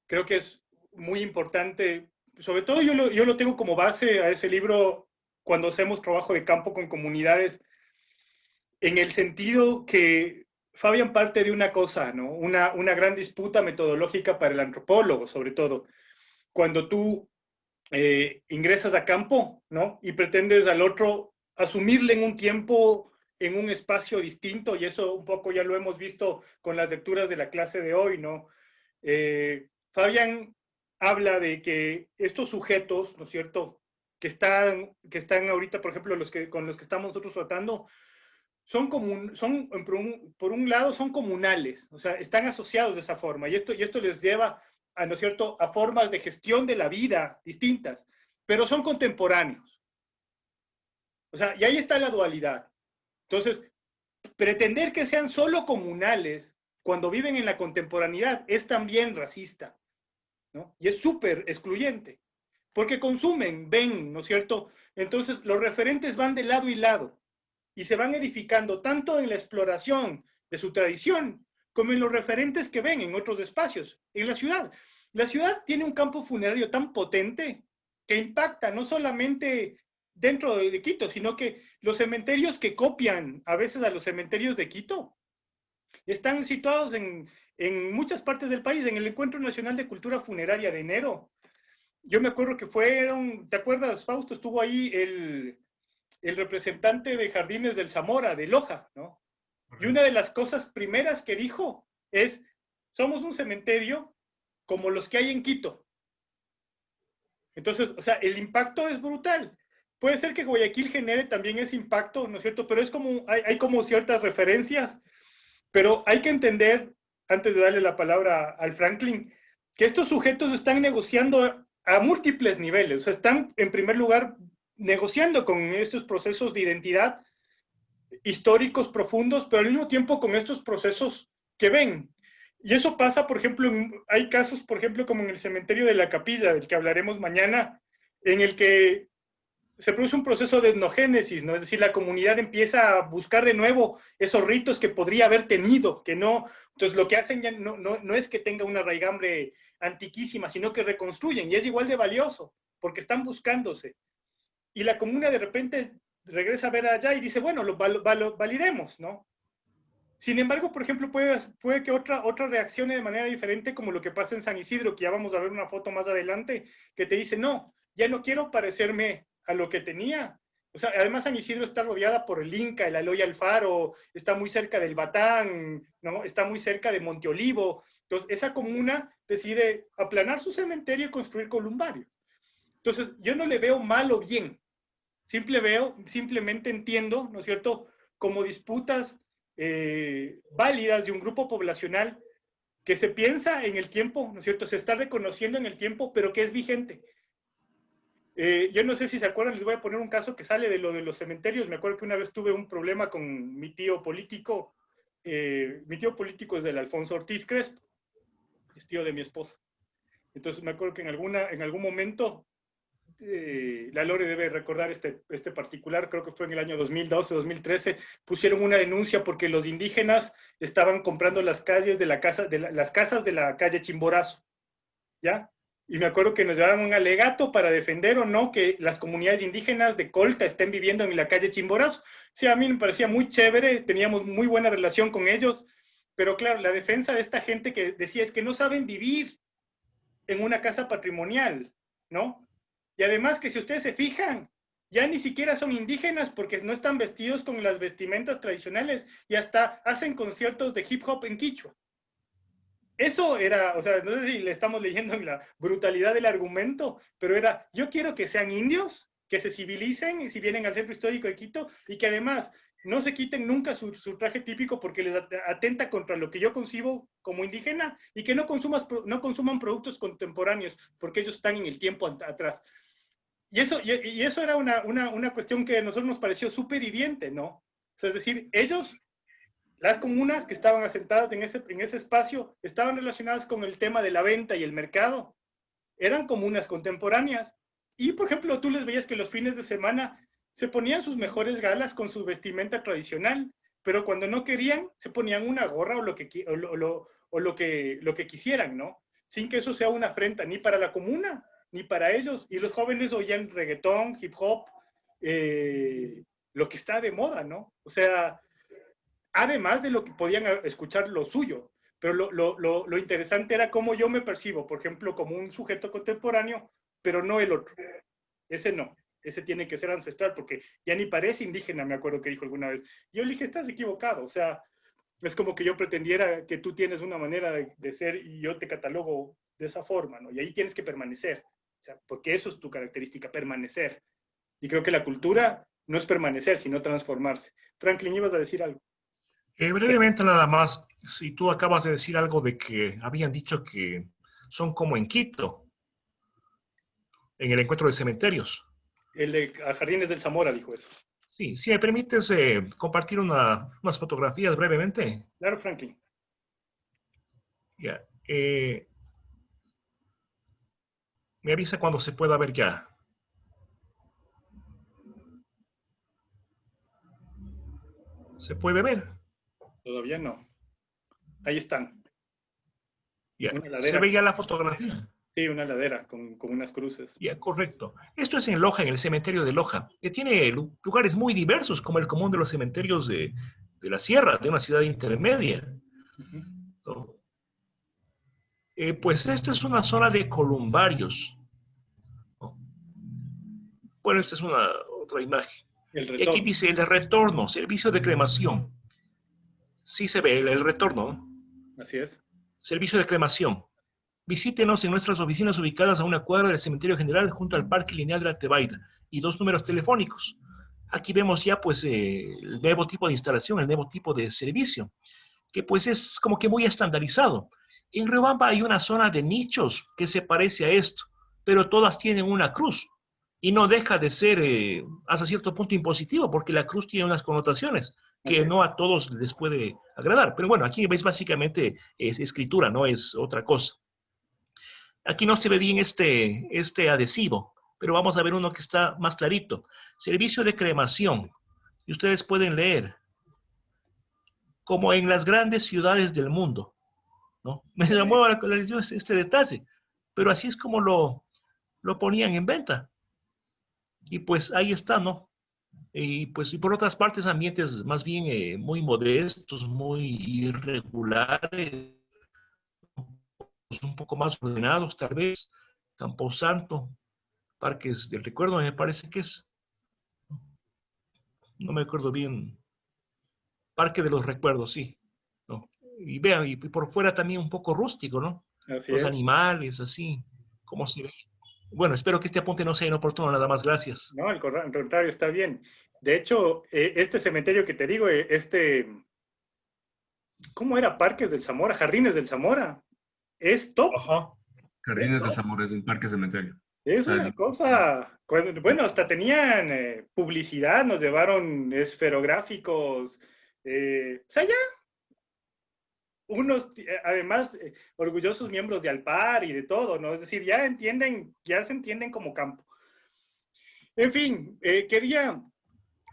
Creo que es muy importante, sobre todo yo lo tengo como base a ese libro cuando hacemos trabajo de campo con comunidades, en el sentido que Fabian parte de una cosa, ¿no? Una gran disputa metodológica para el antropólogo, sobre todo. Cuando tú ingresas a campo, ¿no? Y pretendes al otro asumirle en un tiempo, en un espacio distinto, y eso un poco ya lo hemos visto con las lecturas de la clase de hoy, ¿no? Fabian habla de que estos sujetos, ¿no es cierto?, que están ahorita, por ejemplo, con los que estamos nosotros tratando, por un lado, son comunales, o sea, están asociados de esa forma, y esto les lleva a, ¿no es cierto?, a formas de gestión de la vida distintas, pero son contemporáneos. O sea, y ahí está la dualidad. Entonces, pretender que sean solo comunales cuando viven en la contemporaneidad es también racista, ¿no? Y es súper excluyente, porque consumen, ven, ¿no es cierto? Entonces, los referentes van de lado y lado, y se van edificando tanto en la exploración de su tradición, como en los referentes que ven en otros espacios, en la ciudad. La ciudad tiene un campo funerario tan potente que impacta no solamente dentro de Quito, sino que los cementerios que copian a veces a los cementerios de Quito están situados en muchas partes del país. En el Encuentro Nacional de Cultura Funeraria de enero, yo me acuerdo que ¿te acuerdas, Fausto? Estuvo ahí el representante de Jardines del Zamora, de Loja, ¿no? Y una de las cosas primeras que dijo es, somos un cementerio como los que hay en Quito. Entonces, o sea, el impacto es brutal. Puede ser que Guayaquil genere también ese impacto, ¿no es cierto? Pero es como, hay como ciertas referencias, pero hay que entender, antes de darle la palabra al Franklin, que estos sujetos están negociando a múltiples niveles. O sea, están, en primer lugar, negociando con estos procesos de identidad históricos profundos, pero al mismo tiempo con estos procesos que ven. Y eso pasa, por ejemplo, hay casos, por ejemplo, como en el cementerio de la Capilla, del que hablaremos mañana, en el que se produce un proceso de etnogénesis, ¿no? Es decir, la comunidad empieza a buscar de nuevo esos ritos que podría haber tenido, que no. Entonces, lo que hacen ya no es que tenga una raigambre antiquísima, sino que reconstruyen, y es igual de valioso, porque están buscándose. Y la comuna de repente regresa a ver allá y dice, bueno, lo validemos, ¿no? Sin embargo, por ejemplo, puede que otra reaccione de manera diferente, como lo que pasa en San Isidro, que ya vamos a ver una foto más adelante, que te dice, no, ya no quiero parecerme a lo que tenía. O sea, además San Isidro está rodeada por el Inca, el Aloy Alfaro, está muy cerca del Batán, ¿no? Está muy cerca de Monteolivo. Entonces, esa comuna decide aplanar su cementerio y construir columbarios. Entonces, yo no le veo mal o bien. Simplemente entiendo, ¿no es cierto?, como disputas válidas de un grupo poblacional que se piensa en el tiempo, ¿no es cierto?, se está reconociendo en el tiempo, pero que es vigente. Yo no sé si se acuerdan, les voy a poner un caso que sale de lo de los cementerios. Me acuerdo que una vez tuve un problema con mi tío político. Mi tío político es del Alfonso Ortiz Crespo, es tío de mi esposa. Entonces me acuerdo que en algún momento, la Lore debe recordar este particular, creo que fue en el año 2012, 2013, pusieron una denuncia porque los indígenas estaban comprando las calles de las casas de la calle Chimborazo, ¿ya? Y me acuerdo que nos llevaron un alegato para defender o no que las comunidades indígenas de Colta estén viviendo en la calle Chimborazo. Sí, a mí me parecía muy chévere, teníamos muy buena relación con ellos, pero claro, la defensa de esta gente que decía es que no saben vivir. en una casa patrimonial, ¿no? Y además que si ustedes se fijan, ya ni siquiera son indígenas porque no están vestidos con las vestimentas tradicionales y hasta hacen conciertos de hip hop en quichua. Eso era, o sea, no sé si le estamos leyendo en la brutalidad del argumento, pero era, yo quiero que sean indios, que se civilicen si vienen al centro histórico de Quito y que además no se quiten nunca su traje típico porque les atenta contra lo que yo concibo como indígena y que no consuman productos contemporáneos porque ellos están en el tiempo atrás. Y eso era una cuestión que a nosotros nos pareció súper hiriente, ¿no? O sea, es decir, ellos, las comunas que estaban asentadas en ese espacio, estaban relacionadas con el tema de la venta y el mercado. Eran comunas contemporáneas. Y, por ejemplo, tú les veías que los fines de semana se ponían sus mejores galas con su vestimenta tradicional, pero cuando no querían, se ponían una gorra o lo que quisieran, ¿no? Sin que eso sea una afrenta ni para la comuna, ni para ellos. Y los jóvenes oían reggaetón, hip hop, lo que está de moda, ¿no? O sea, además de lo que podían escuchar lo suyo. Pero lo interesante era cómo yo me percibo, por ejemplo, como un sujeto contemporáneo, pero no el otro. Ese no. Ese tiene que ser ancestral, porque ya ni parece indígena, me acuerdo que dijo alguna vez. Yo le dije, estás equivocado. O sea, es como que yo pretendiera que tú tienes una manera de ser y yo te catalogo de esa forma, ¿no? Y ahí tienes que permanecer. O sea, porque eso es tu característica, permanecer. Y creo que la cultura no es permanecer, sino transformarse. Franklin, ibas a decir algo. Brevemente nada más, si tú acabas de decir algo de que habían dicho que son como en Quito, en el encuentro de cementerios. El de Jardines del Zamora dijo eso. Sí, si me permites compartir unas fotografías brevemente. Claro, Franklin. Ya. Me avisa cuando se pueda ver ya. ¿Se puede ver? Todavía no. Ahí están. Ya. Una ladera. ¿Se ve ya la fotografía? Sí, una ladera con unas cruces. Ya, correcto. Esto es en Loja, en el cementerio de Loja, que tiene lugares muy diversos, como el común de los cementerios de la sierra, de una ciudad intermedia. ¿No? Pues esta es una zona de columbarios. ¿No? Bueno, esta es otra imagen. Y aquí dice el de retorno, servicio de cremación. Sí se ve el retorno, ¿no? Así es. Servicio de cremación. Visítenos en nuestras oficinas ubicadas a una cuadra del Cementerio General junto al Parque Lineal de la Tebaida y 2 números telefónicos. Aquí vemos ya pues el nuevo tipo de instalación, el nuevo tipo de servicio, que pues es como que muy estandarizado. En Riobamba hay una zona de nichos que se parece a esto, pero todas tienen una cruz y no deja de ser hasta cierto punto impositivo porque la cruz tiene unas connotaciones que no a todos les puede agradar. Pero bueno, aquí ves básicamente es escritura, no es otra cosa. Aquí no se ve bien este adhesivo, pero vamos a ver uno que está más clarito. Servicio de cremación. Y ustedes pueden leer. Como en las grandes ciudades del mundo, ¿no? Me llamó la atención este detalle, pero así es como lo ponían en venta. Y pues ahí está, ¿no? Y pues y por otras partes ambientes más bien muy modestos, muy irregulares, un poco más ordenados tal vez, Camposanto, Parques del Recuerdo me parece que es, no me acuerdo bien, Parque de los Recuerdos, sí, ¿no? Y vean, y por fuera también un poco rústico, ¿no? Así Los es. animales, así, como se ve. Bueno, espero que este apunte no sea inoportuno, nada más, gracias. No, al contrario, está bien. De hecho, este cementerio que te digo, ¿cómo era? Parques del Zamora, Jardines del Zamora. Es top. Ajá. Jardines de Zamora es un parque cementerio. Es O sea, una cosa, bueno, hasta tenían publicidad, nos llevaron esferográficos, o sea, ya unos, además, orgullosos miembros de Alpar y de todo, ¿no? Es decir, ya se entienden como campo. En fin, quería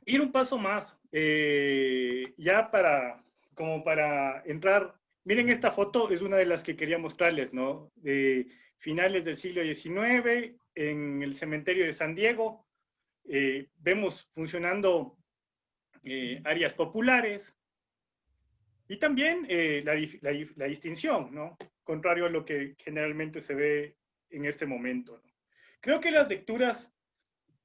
ir un paso más, ya como para entrar. Miren, esta foto es una de las que quería mostrarles, ¿no? De finales del siglo XIX, en el cementerio de San Diego, vemos funcionando áreas populares y también la distinción, ¿no? Contrario a lo que generalmente se ve en este momento, ¿no? Creo que las lecturas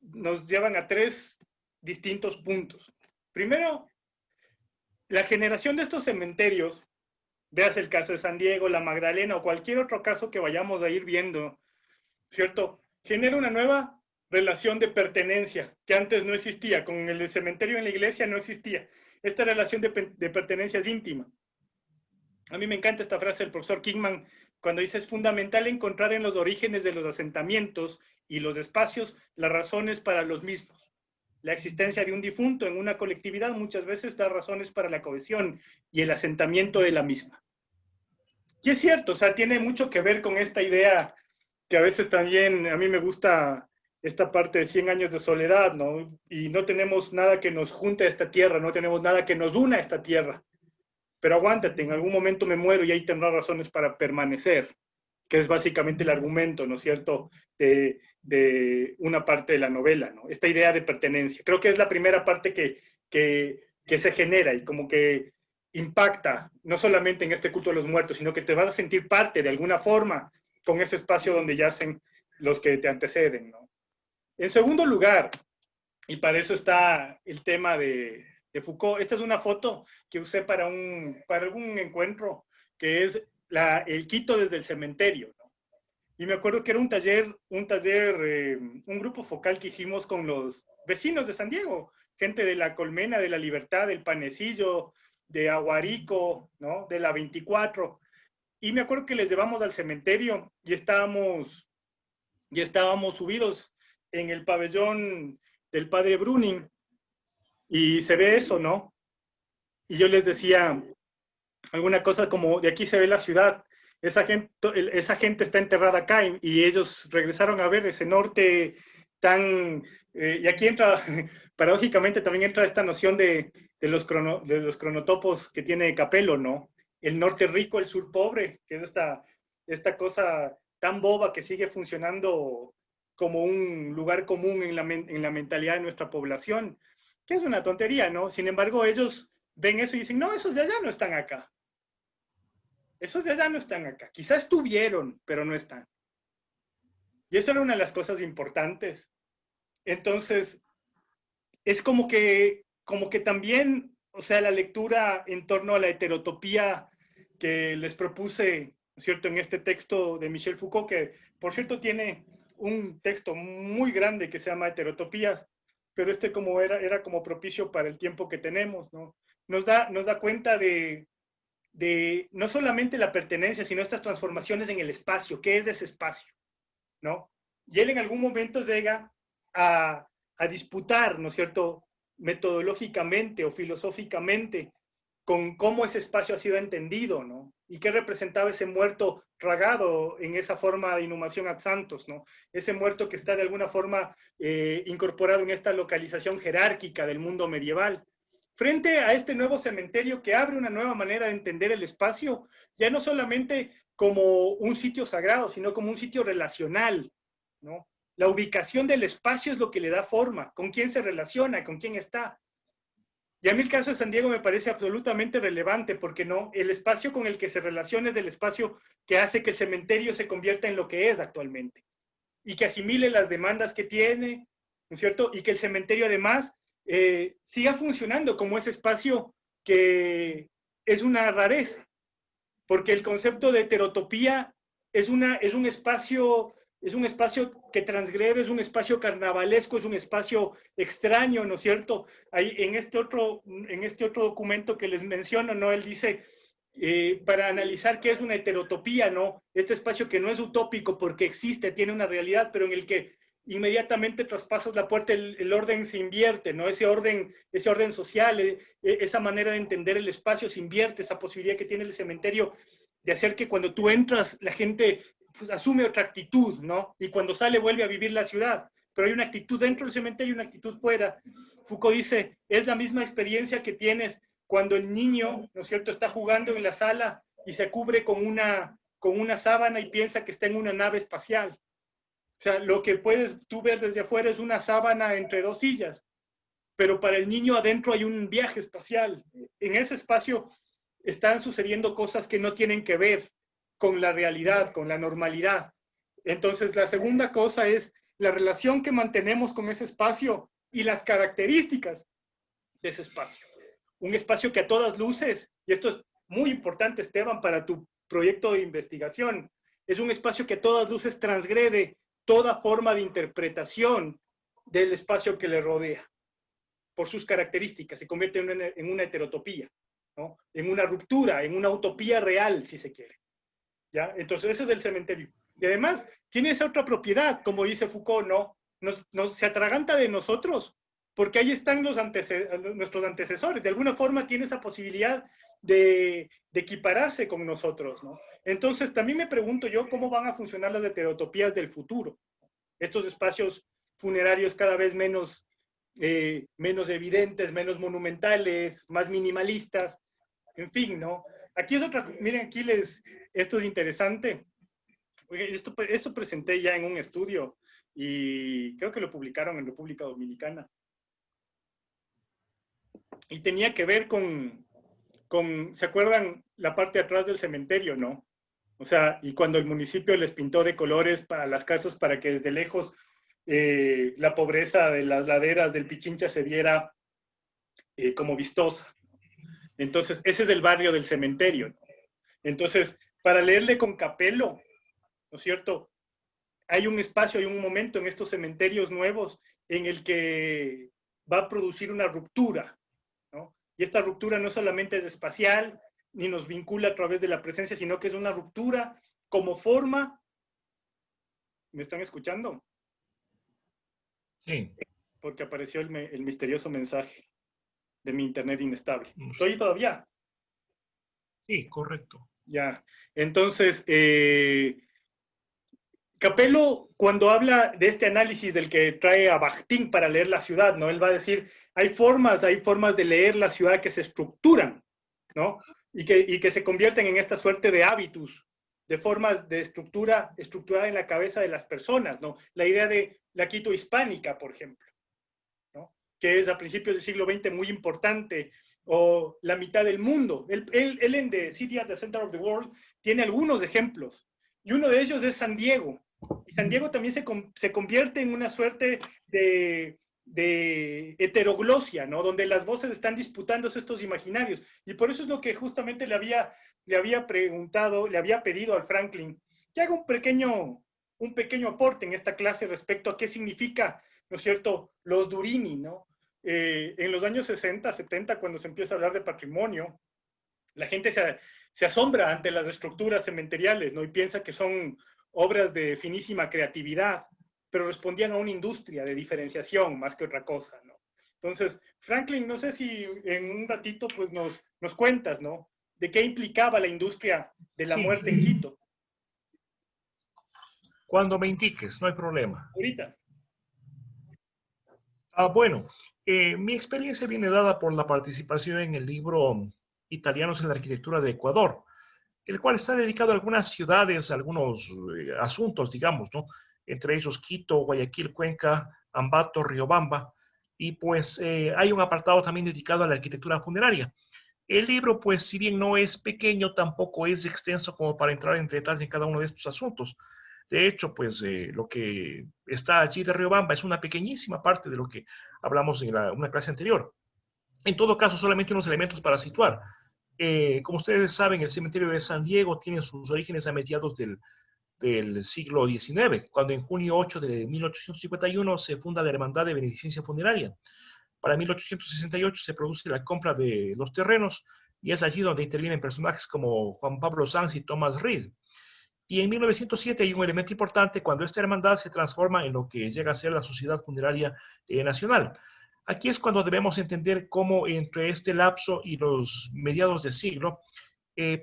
nos llevan a 3 distintos puntos. Primero, la generación de estos cementerios, veas el caso de San Diego, la Magdalena o cualquier otro caso que vayamos a ir viendo, ¿cierto? Genera una nueva relación de pertenencia que antes no existía. Con el cementerio en la iglesia no existía. Esta relación de pertenencia es íntima. A mí me encanta esta frase del profesor Kingman cuando dice: es fundamental encontrar en los orígenes de los asentamientos y los espacios las razones para los mismos. La existencia de un difunto en una colectividad muchas veces da razones para la cohesión y el asentamiento de la misma. Y es cierto, o sea, tiene mucho que ver con esta idea que a veces también a mí me gusta esta parte de 100 años de soledad, ¿no? Y no tenemos nada que nos junte a esta tierra, no tenemos nada que nos una a esta tierra. Pero aguántate, en algún momento me muero y ahí tendrá razones para permanecer, que es básicamente el argumento, ¿no es cierto?, de una parte de la novela, ¿no? Esta idea de pertenencia. Creo que es la primera parte que se genera y como que impacta, no solamente en este culto de los muertos, sino que te vas a sentir parte de alguna forma con ese espacio donde yacen los que te anteceden, ¿no? En segundo lugar, y para eso está el tema de Foucault, esta es una foto que usé para algún encuentro, que es el Quito desde el cementerio, ¿no? Y me acuerdo que era un grupo focal que hicimos con los vecinos de San Diego, gente de La Colmena, de La Libertad, del Panecillo, de Aguarico, ¿no?, de la 24. Y me acuerdo que les llevamos al cementerio y estábamos subidos en el pabellón del padre Bruning, y se ve eso, ¿no? Y yo les decía alguna cosa como: de aquí se ve la ciudad, esa gente está enterrada acá, y ellos regresaron a ver ese norte tan... y aquí entra, paradójicamente también entra esta noción de los cronotopos que tiene Capello, ¿no? El norte rico, el sur pobre, que es esta cosa tan boba que sigue funcionando como un lugar común en la mentalidad de nuestra población, que es una tontería, ¿no? Sin embargo, ellos ven eso y dicen: no, esos de allá no están acá. Esos de allá no están acá. Quizás estuvieron, pero no están. Y eso era una de las cosas importantes. Entonces, es como que también, o sea, la lectura en torno a la heterotopía que les propuse, ¿no es cierto?, en este texto de Michel Foucault, que por cierto tiene un texto muy grande que se llama Heterotopías, pero como era como propicio para el tiempo que tenemos, ¿no? Nos da cuenta de no solamente la pertenencia, sino estas transformaciones en el espacio. ¿Qué es ese espacio?, ¿no? Y él en algún momento llega a disputar, ¿no es cierto?, metodológicamente o filosóficamente con cómo ese espacio ha sido entendido, ¿no? Y qué representaba ese muerto tragado en esa forma de inhumación ad santos, ¿no? Ese muerto que está de alguna forma incorporado en esta localización jerárquica del mundo medieval. Frente a este nuevo cementerio que abre una nueva manera de entender el espacio, ya no solamente como un sitio sagrado, sino como un sitio relacional, ¿no? La ubicación del espacio es lo que le da forma, con quién se relaciona, con quién está. Y a mí el caso de San Diego me parece absolutamente relevante, porque no, el espacio con el que se relaciona es el espacio que hace que el cementerio se convierta en lo que es actualmente, y que asimile las demandas que tiene, ¿no es cierto? Y que el cementerio además siga funcionando como ese espacio que es una rareza, porque el concepto de heterotopía es un espacio que transgrede, es un espacio carnavalesco, es un espacio extraño, ¿no es cierto? Ahí, en este otro documento que les menciono, ¿no?, él dice, para analizar qué es una heterotopía, ¿no?, este espacio que no es utópico porque existe, tiene una realidad, pero en el que inmediatamente traspasas la puerta, el orden se invierte, ¿no? Ese orden social, esa manera de entender el espacio se invierte, esa posibilidad que tiene el cementerio de hacer que cuando tú entras, la gente pues asume otra actitud, ¿no? Y cuando sale vuelve a vivir la ciudad. Pero hay una actitud dentro del cementerio y una actitud fuera. Foucault dice, es la misma experiencia que tienes cuando el niño, ¿no es cierto?, está jugando en la sala y se cubre con una sábana y piensa que está en una nave espacial. O sea, lo que puedes tú ver desde afuera es una sábana entre dos sillas, pero para el niño adentro hay un viaje espacial. En ese espacio están sucediendo cosas que no tienen que ver con la realidad, con la normalidad. Entonces, la segunda cosa es la relación que mantenemos con ese espacio y las características de ese espacio. Un espacio que a todas luces, y esto es muy importante, Esteban, para tu proyecto de investigación, es un espacio que a todas luces transgrede toda forma de interpretación del espacio que le rodea, por sus características, se convierte en una heterotopía, ¿no? En una ruptura, en una utopía real, si se quiere. ¿Ya? Entonces, ese es el cementerio. Y además, tiene esa otra propiedad, como dice Foucault, ¿no? Se atraganta de nosotros, porque ahí están nuestros antecesores. De alguna forma tiene esa posibilidad de equipararse con nosotros, ¿no? Entonces, también me pregunto yo cómo van a funcionar las heterotopías del futuro. Estos espacios funerarios cada vez menos evidentes, menos monumentales, más minimalistas, en fin, ¿no? Aquí es otra, miren, esto es interesante. Esto presenté ya en un estudio y creo que lo publicaron en República Dominicana. Y tenía que ver ¿se acuerdan la parte de atrás del cementerio, no? O sea, y cuando el municipio les pintó de colores para las casas para que desde lejos la pobreza de las laderas del Pichincha se viera como vistosa. Entonces, ese es el barrio del cementerio, ¿no? Entonces, para leerle con Capello, ¿no es cierto? Hay un espacio, hay un momento en estos cementerios nuevos en el que va a producir una ruptura, ¿no? Y esta ruptura no solamente es espacial, ni nos vincula a través de la presencia, sino que es una ruptura como forma. ¿Me están escuchando? Sí. Porque apareció el misterioso mensaje de mi internet inestable. ¿Estoy todavía? Sí, correcto. Ya. Entonces, Capello, cuando habla de este análisis del que trae a Bakhtin para leer la ciudad, ¿no? Él va a decir, hay formas de leer la ciudad que se estructuran, ¿no? Y que se convierten en esta suerte de hábitus, de formas de estructura estructurada en la cabeza de las personas, ¿no? La idea de la Quito hispánica, por ejemplo, ¿no? Que es a principios del siglo XX muy importante, o la mitad del mundo. Él en The City at the Center of the World tiene algunos ejemplos, y uno de ellos es San Diego. Y San Diego también se convierte en una suerte de heteroglosia, ¿no? Donde las voces están disputándose estos imaginarios. Y por eso es lo que justamente le había pedido al Franklin que haga un pequeño aporte en esta clase respecto a qué significa, ¿no es cierto?, los Durini, ¿no? En los años 60, 70, cuando se empieza a hablar de patrimonio, la gente se asombra ante las estructuras cementeriales, ¿no? Y piensa que son obras de finísima creatividad, pero respondían a una industria de diferenciación más que otra cosa, ¿no? Entonces, Franklin, no sé si en un ratito pues nos cuentas, ¿no? De qué implicaba la industria de la muerte en Quito. Cuando me indiques, no hay problema. Ahorita. Bueno, mi experiencia viene dada por la participación en el libro Italianos en la Arquitectura de Ecuador, el cual está dedicado a algunas ciudades, a algunos asuntos, digamos, ¿no? Entre ellos Quito, Guayaquil, Cuenca, Ambato, Riobamba, y pues hay un apartado también dedicado a la arquitectura funeraria. El libro, pues, si bien no es pequeño, tampoco es extenso como para entrar en detalle en cada uno de estos asuntos. De hecho, pues, lo que está allí de Riobamba es una pequeñísima parte de lo que hablamos en una clase anterior. En todo caso, solamente unos elementos para situar. Como ustedes saben, el cementerio de San Diego tiene sus orígenes a mediados del siglo XIX, cuando en junio 8 de 1851 se funda la Hermandad de Beneficencia Funeraria. Para 1868 se produce la compra de los terrenos y es allí donde intervienen personajes como Juan Pablo Sanz y Thomas Reed. Y en 1907 hay un elemento importante cuando esta hermandad se transforma en lo que llega a ser la Sociedad Funeraria Nacional. Aquí es cuando debemos entender cómo entre este lapso y los mediados del siglo,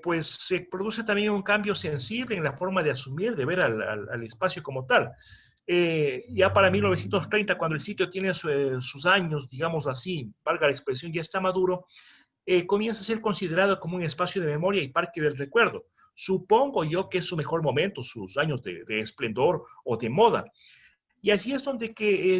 pues se produce también un cambio sensible en la forma de asumir, de ver al espacio como tal. Ya para 1930, cuando el sitio tiene sus años, digamos así, valga la expresión, ya está maduro, comienza a ser considerado como un espacio de memoria y parque del recuerdo. Supongo yo que es su mejor momento, sus años de esplendor o de moda. Y allí es donde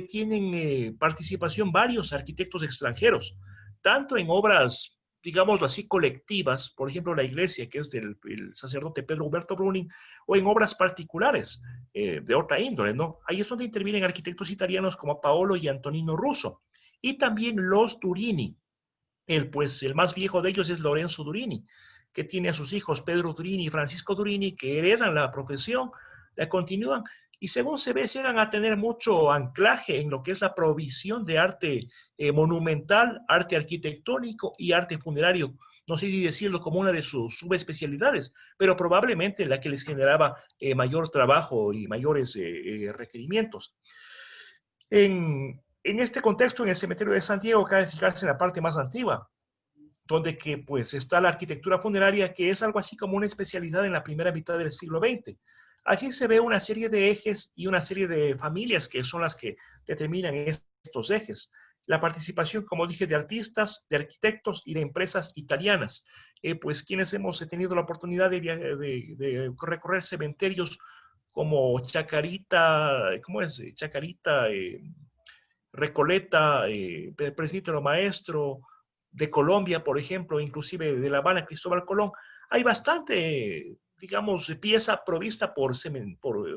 tienen participación varios arquitectos extranjeros, tanto en obras digámoslo así, colectivas, por ejemplo, la iglesia, que es del el sacerdote Pedro Huberto Bruning, o en obras particulares de otra índole, ¿no? Ahí es donde intervienen arquitectos italianos como Paolo y Antonino Russo, y también los Durini. Pues, el más viejo de ellos es Lorenzo Durini, que tiene a sus hijos Pedro Durini y Francisco Durini, que heredan la profesión, la continúan, y según se ve, llegan a tener mucho anclaje en lo que es la provisión de arte monumental, arte arquitectónico y arte funerario. No sé si decirlo como una de sus subespecialidades, pero probablemente la que les generaba mayor trabajo y mayores requerimientos. En este contexto, en el cementerio de Santiago, cabe fijarse en la parte más antigua, donde que, pues, está la arquitectura funeraria, que es algo así como una especialidad en la primera mitad del siglo XX. Allí se ve una serie de ejes y una serie de familias que son las que determinan estos ejes. La participación, como dije, de artistas, de arquitectos y de empresas italianas. Pues quienes hemos tenido la oportunidad de recorrer cementerios como Chacarita, ¿cómo es? Chacarita, Recoleta, Presbítero Maestro, de Colombia, por ejemplo, inclusive de La Habana, Cristóbal Colón, hay bastante, digamos, pieza provista por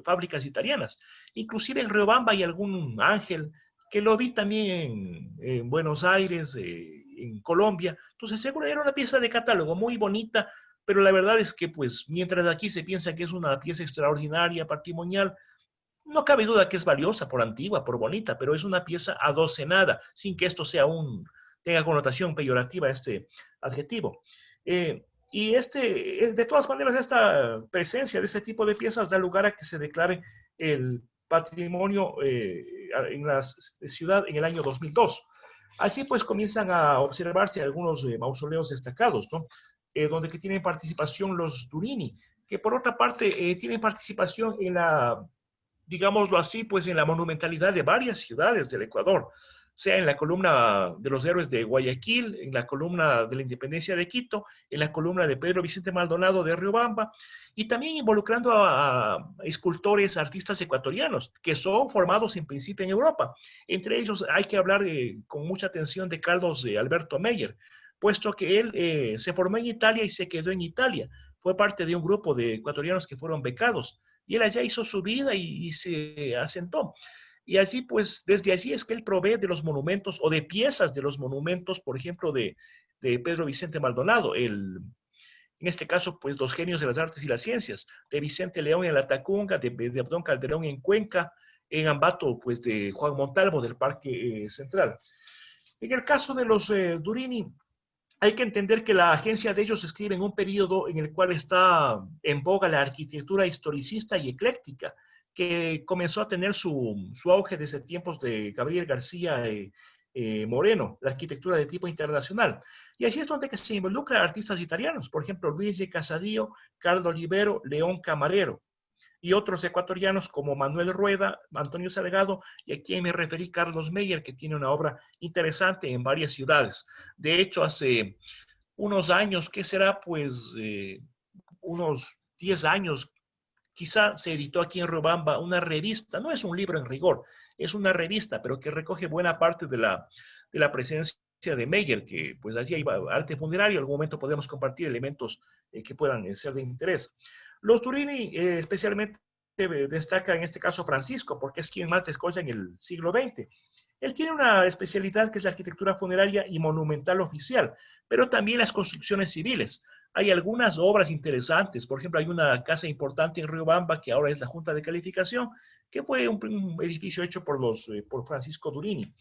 fábricas italianas. Inclusive en Riobamba hay algún ángel que lo vi también en Buenos Aires, en Colombia. Entonces, seguro era una pieza de catálogo muy bonita, pero la verdad es que, pues, mientras aquí se piensa que es una pieza extraordinaria, patrimonial, no cabe duda que es valiosa por antigua, por bonita, pero es una pieza adocenada, sin que esto sea tenga connotación peyorativa este adjetivo. De todas maneras, esta presencia de este tipo de piezas da lugar a que se declare el patrimonio en la ciudad en el año 2002. Así pues comienzan a observarse algunos mausoleos destacados, ¿no? Donde que tienen participación los Durini, que por otra parte tienen participación en la, digámoslo así, pues en la monumentalidad de varias ciudades del Ecuador, sea en la columna de los héroes de Guayaquil, en la columna de la independencia de Quito, en la columna de Pedro Vicente Maldonado de Riobamba, y también involucrando a escultores, artistas ecuatorianos, que son formados en principio en Europa. Entre ellos hay que hablar con mucha atención de Carlos Alberto Meyer, puesto que él se formó en Italia y se quedó en Italia. Fue parte de un grupo de ecuatorianos que fueron becados, y él allá hizo su vida y se asentó. Y allí, pues, desde allí es que él provee de los monumentos o de piezas de los monumentos, por ejemplo, de Pedro Vicente Maldonado, en este caso, pues, los genios de las artes y las ciencias, de Vicente León en La Tacunga, de Abdón Calderón en Cuenca, en Ambato, pues, de Juan Montalvo del Parque Central. En el caso de los Durini, hay que entender que la agencia de ellos escribe en un periodo en el cual está en boga la arquitectura historicista y ecléctica, que comenzó a tener su auge desde tiempos de Gabriel García Moreno, la arquitectura de tipo internacional. Y así es donde que se involucran artistas italianos, por ejemplo, Luigi Casadillo, Carlo Olivero, León Camarero, y otros ecuatorianos como Manuel Rueda, Antonio Salgado, y a quien me referí, Carlos Meyer, que tiene una obra interesante en varias ciudades. De hecho, hace unos años, ¿qué será? Pues unos 10 años, quizá se editó aquí en Riobamba una revista, no es un libro en rigor, es una revista, pero que recoge buena parte de la presencia de Meyer, que pues allí hay arte funerario, en algún momento podemos compartir elementos que puedan ser de interés. Los Durini especialmente destaca en este caso Francisco, porque es quien más descolla en el siglo XX. Él tiene una especialidad que es la arquitectura funeraria y monumental oficial, pero también las construcciones civiles. Hay algunas obras interesantes, por ejemplo, hay una casa importante en Riobamba que ahora es la Junta de Calificación, que fue un edificio hecho por Francisco Durini.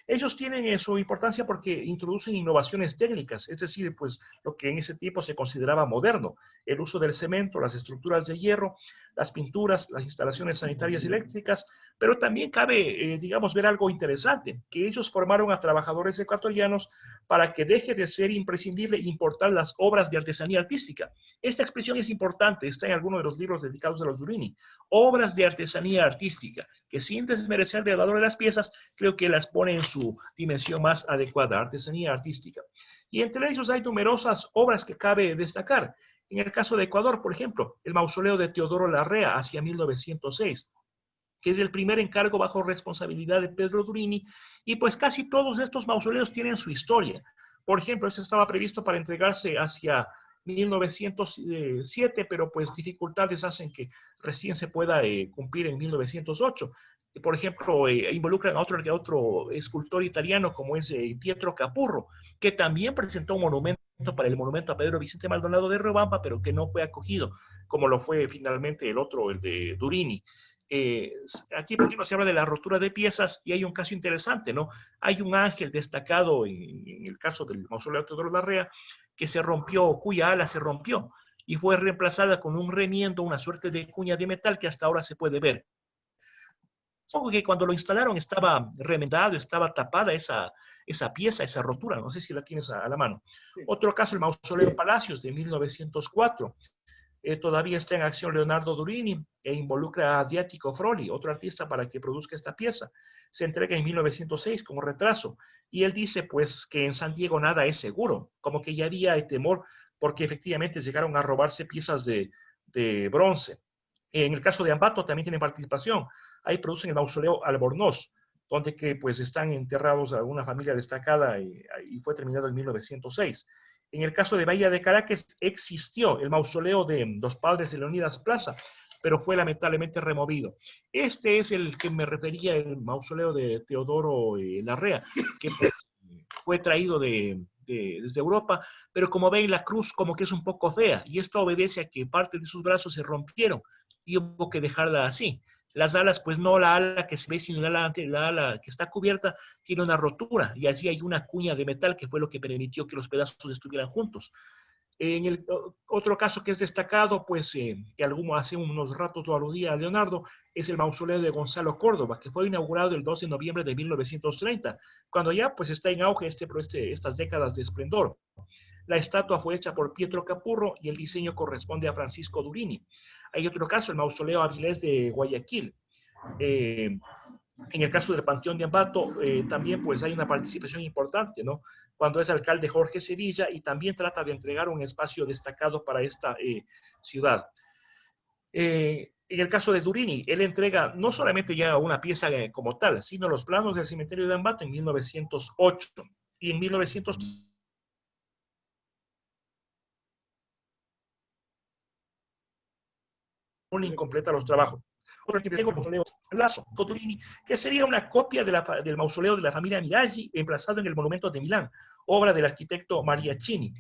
Ellos tienen su importancia porque introducen innovaciones técnicas, es decir, pues lo que en ese tiempo se consideraba moderno, el uso del cemento, las estructuras de hierro, las pinturas, las instalaciones sanitarias y eléctricas, pero también cabe, digamos, ver algo interesante, que ellos formaron a trabajadores ecuatorianos para que deje de ser imprescindible importar las obras de artesanía artística. Esta expresión es importante, está en alguno de los libros dedicados a los Durini. Obras de artesanía artística, que sin desmerecer del valor de las piezas, creo que las pone en su dimensión más adecuada, artesanía artística. Y entre ellos hay numerosas obras que cabe destacar. En el caso de Ecuador, por ejemplo, el mausoleo de Teodoro Larrea hacia 1906, que es el primer encargo bajo responsabilidad de Pedro Durini, y pues casi todos estos mausoleos tienen su historia. Por ejemplo, eso estaba previsto para entregarse hacia 1907, pero pues dificultades hacen que recién se pueda cumplir en 1908. Por ejemplo, involucran a otro escultor italiano como es Pietro Capurro, que también presentó un monumento para el monumento a Pedro Vicente Maldonado de Riobamba, pero que no fue acogido, como lo fue finalmente el otro, el de Durini. Aquí, por ejemplo, se habla de la rotura de piezas y hay un caso interesante, ¿no? Hay un ángel destacado en el caso del mausoleo de Teodoro Larrea que se rompió, cuya ala se rompió y fue reemplazada con un remiendo, una suerte de cuña de metal que hasta ahora se puede ver. Supongo que cuando lo instalaron estaba remendado, estaba tapada esa pieza, esa rotura, no sé si la tienes a la mano. Sí. Otro caso, el mausoleo Palacios de 1904. Todavía está en acción Leonardo Durini e involucra a Diático Froli, otro artista para que produzca esta pieza. Se entrega en 1906 como retraso y él dice pues que en San Diego nada es seguro, como que ya había temor porque efectivamente llegaron a robarse piezas de bronce. En el caso de Ambato también tienen participación. Ahí producen el mausoleo Albornoz, donde que pues están enterrados a una familia destacada y fue terminado en 1906. En el caso de Bahía de Caracas existió el mausoleo de los padres de Leonidas Plaza, pero fue lamentablemente removido. Este es el que me refería, el mausoleo de Teodoro Larrea, que pues, fue traído desde Europa, pero como ven la cruz como que es un poco fea, y esto obedece a que parte de sus brazos se rompieron y hubo que dejarla así. Las alas, pues no la ala que se ve, sino la ala que está cubierta tiene una rotura y allí hay una cuña de metal que fue lo que permitió que los pedazos estuvieran juntos. En el otro caso que es destacado, pues que hace unos ratos lo aludía a Leonardo, es el mausoleo de Gonzalo Córdoba, que fue inaugurado el 12 de noviembre de 1930, cuando ya pues está en auge estas décadas de esplendor. La estatua fue hecha por Pietro Capurro y el diseño corresponde a Francisco Durini. Hay otro caso, el mausoleo Avilés de Guayaquil. En el caso del Panteón de Ambato, también pues hay una participación importante, ¿no? Cuando es alcalde Jorge Sevilla y también trata de entregar un espacio destacado para esta ciudad. En el caso de Durini, él entrega no solamente ya una pieza como tal, sino los planos del cementerio de Ambato en 1908 y en 1900 incompleta los trabajos. Otro que tengo, mausoleo Lazo, Coturini, que sería una copia del mausoleo de la familia Miraggi, emplazado en el monumento de Milán, obra del arquitecto Masciacchini.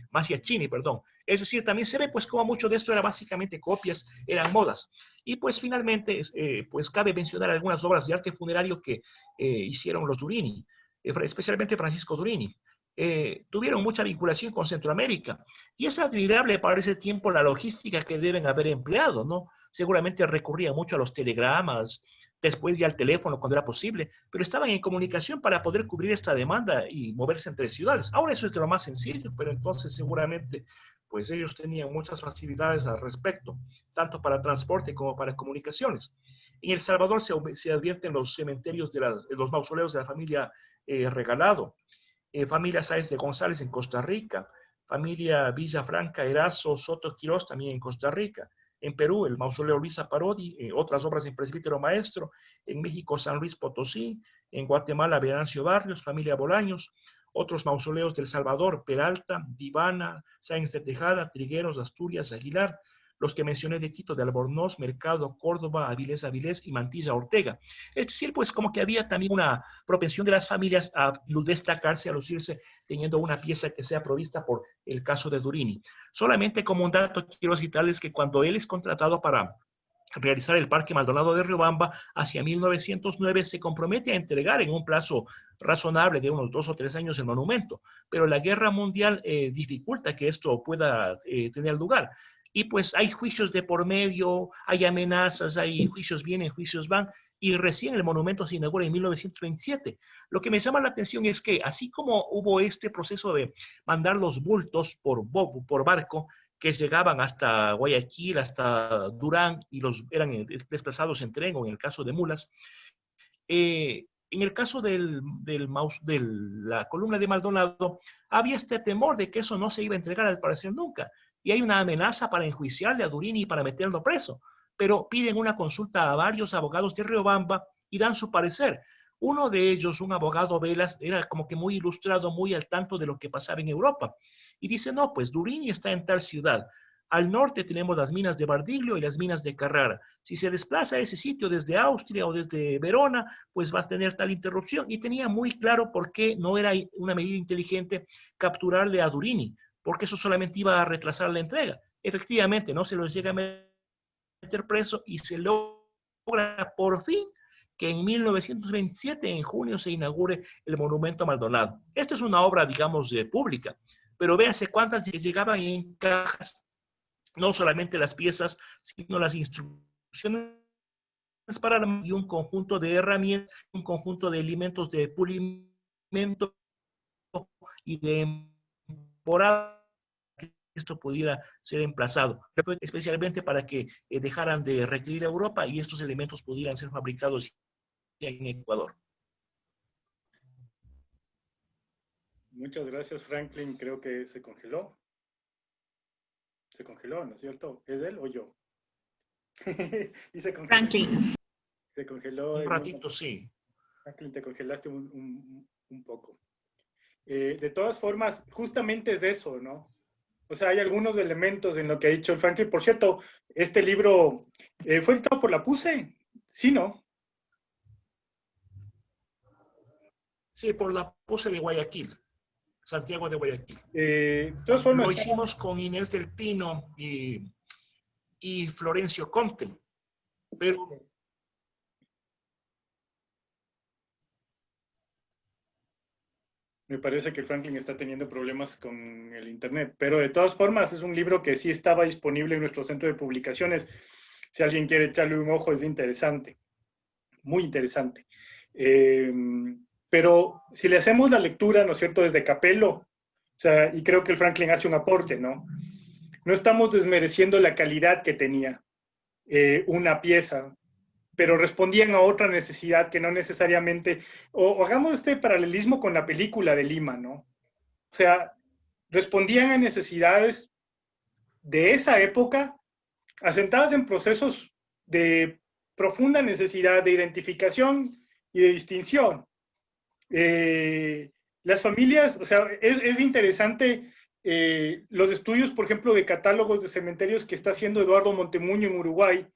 Es decir, también se ve pues como mucho de esto era básicamente copias, eran modas. Y pues finalmente, pues cabe mencionar algunas obras de arte funerario que hicieron los Durini, especialmente Francisco Durini. Tuvieron mucha vinculación con Centroamérica y es admirable para ese tiempo la logística que deben haber empleado, ¿no? Seguramente recurrían mucho a los telegramas, después ya al teléfono cuando era posible, pero estaban en comunicación para poder cubrir esta demanda y moverse entre ciudades. Ahora eso es de lo más sencillo, pero entonces seguramente pues ellos tenían muchas facilidades al respecto, tanto para transporte como para comunicaciones. En El Salvador se advierten los cementerios de los mausoleos de la familia Regalado, familia Sáez de González en Costa Rica, familia Villafranca, Erazo, Soto Quirós también en Costa Rica. En Perú, el mausoleo Luisa Parodi, otras obras en Presbítero Maestro. En México, San Luis Potosí. En Guatemala, Venancio Barrios, familia Bolaños. Otros mausoleos del Salvador, Peralta, Divana, Sáenz de Tejada, Trigueros, Asturias, Aguilar. Los que mencioné de Quito, de Albornoz, Mercado, Córdoba, Avilés y Mantilla Ortega. Es decir, pues como que había también una propensión de las familias a destacarse, a lucirse, teniendo una pieza que sea provista por el caso de Durini. Solamente como un dato quiero citarles que cuando él es contratado para realizar el Parque Maldonado de Riobamba, hacia 1909 se compromete a entregar en un plazo razonable de unos 2 o 3 años el monumento, pero la guerra mundial dificulta que esto pueda tener lugar. Y pues hay juicios de por medio, hay amenazas, hay juicios vienen, juicios van, y recién el monumento se inaugura en 1927. Lo que me llama la atención es que así como hubo este proceso de mandar los bultos por barco, que llegaban hasta Guayaquil, hasta Durán, y eran desplazados en tren, o en el caso de mulas, en el caso de la columna de Maldonado, había este temor de que eso no se iba a entregar al parecer nunca. Y hay una amenaza para enjuiciarle a Durini y para meterlo preso. Pero piden una consulta a varios abogados de Riobamba y dan su parecer. Uno de ellos, un abogado Velas, era como que muy ilustrado, muy al tanto de lo que pasaba en Europa. Y dice, no, pues Durini está en tal ciudad. Al norte tenemos las minas de Bardiglio y las minas de Carrara. Si se desplaza a ese sitio desde Austria o desde Verona, pues va a tener tal interrupción. Y tenía muy claro por qué no era una medida inteligente capturarle a Durini, porque eso solamente iba a retrasar la entrega. Efectivamente, no se los llega a meter preso y se logra por fin que en 1927, en junio, se inaugure el Monumento a Maldonado. Esta es una obra, digamos, pública, pero véanse cuántas llegaban en cajas, no solamente las piezas, sino las instrucciones para y un conjunto de herramientas, un conjunto de elementos de pulimento y de temporada que esto pudiera ser emplazado, especialmente para que dejaran de requerir a Europa y estos elementos pudieran ser fabricados en Ecuador. Muchas gracias, Franklin. Creo que se congeló. Se congeló, ¿no es cierto? ¿Es él o yo? Y se congeló. Franklin. Se congeló. Un ratito, sí. Franklin, te congelaste un poco. De todas formas, justamente es de eso, ¿no? O sea, hay algunos elementos en lo que ha dicho el Franklin. Por cierto, este libro fue editado por la PUSE, ¿sí, no? Sí, por la PUSE de Guayaquil, Santiago de Guayaquil. De todas formas, lo hicimos con Inés del Pino y Florencio Conte, pero me parece que Franklin está teniendo problemas con el internet, pero de todas formas es un libro que sí estaba disponible en nuestro centro de publicaciones. Si alguien quiere echarle un ojo, es interesante, muy interesante. Pero si le hacemos la lectura, ¿no es cierto?, desde Capello, o sea, y creo que el Franklin hace un aporte, ¿no? No estamos desmereciendo la calidad que tenía una pieza, pero respondían a otra necesidad que no necesariamente, o hagamos este paralelismo con la película de Lima, ¿no? O sea, respondían a necesidades de esa época, asentadas en procesos de profunda necesidad de identificación y de distinción. Las familias, o sea, es interesante los estudios, por ejemplo, de catálogos de cementerios que está haciendo Eduardo Montemuño en Uruguay,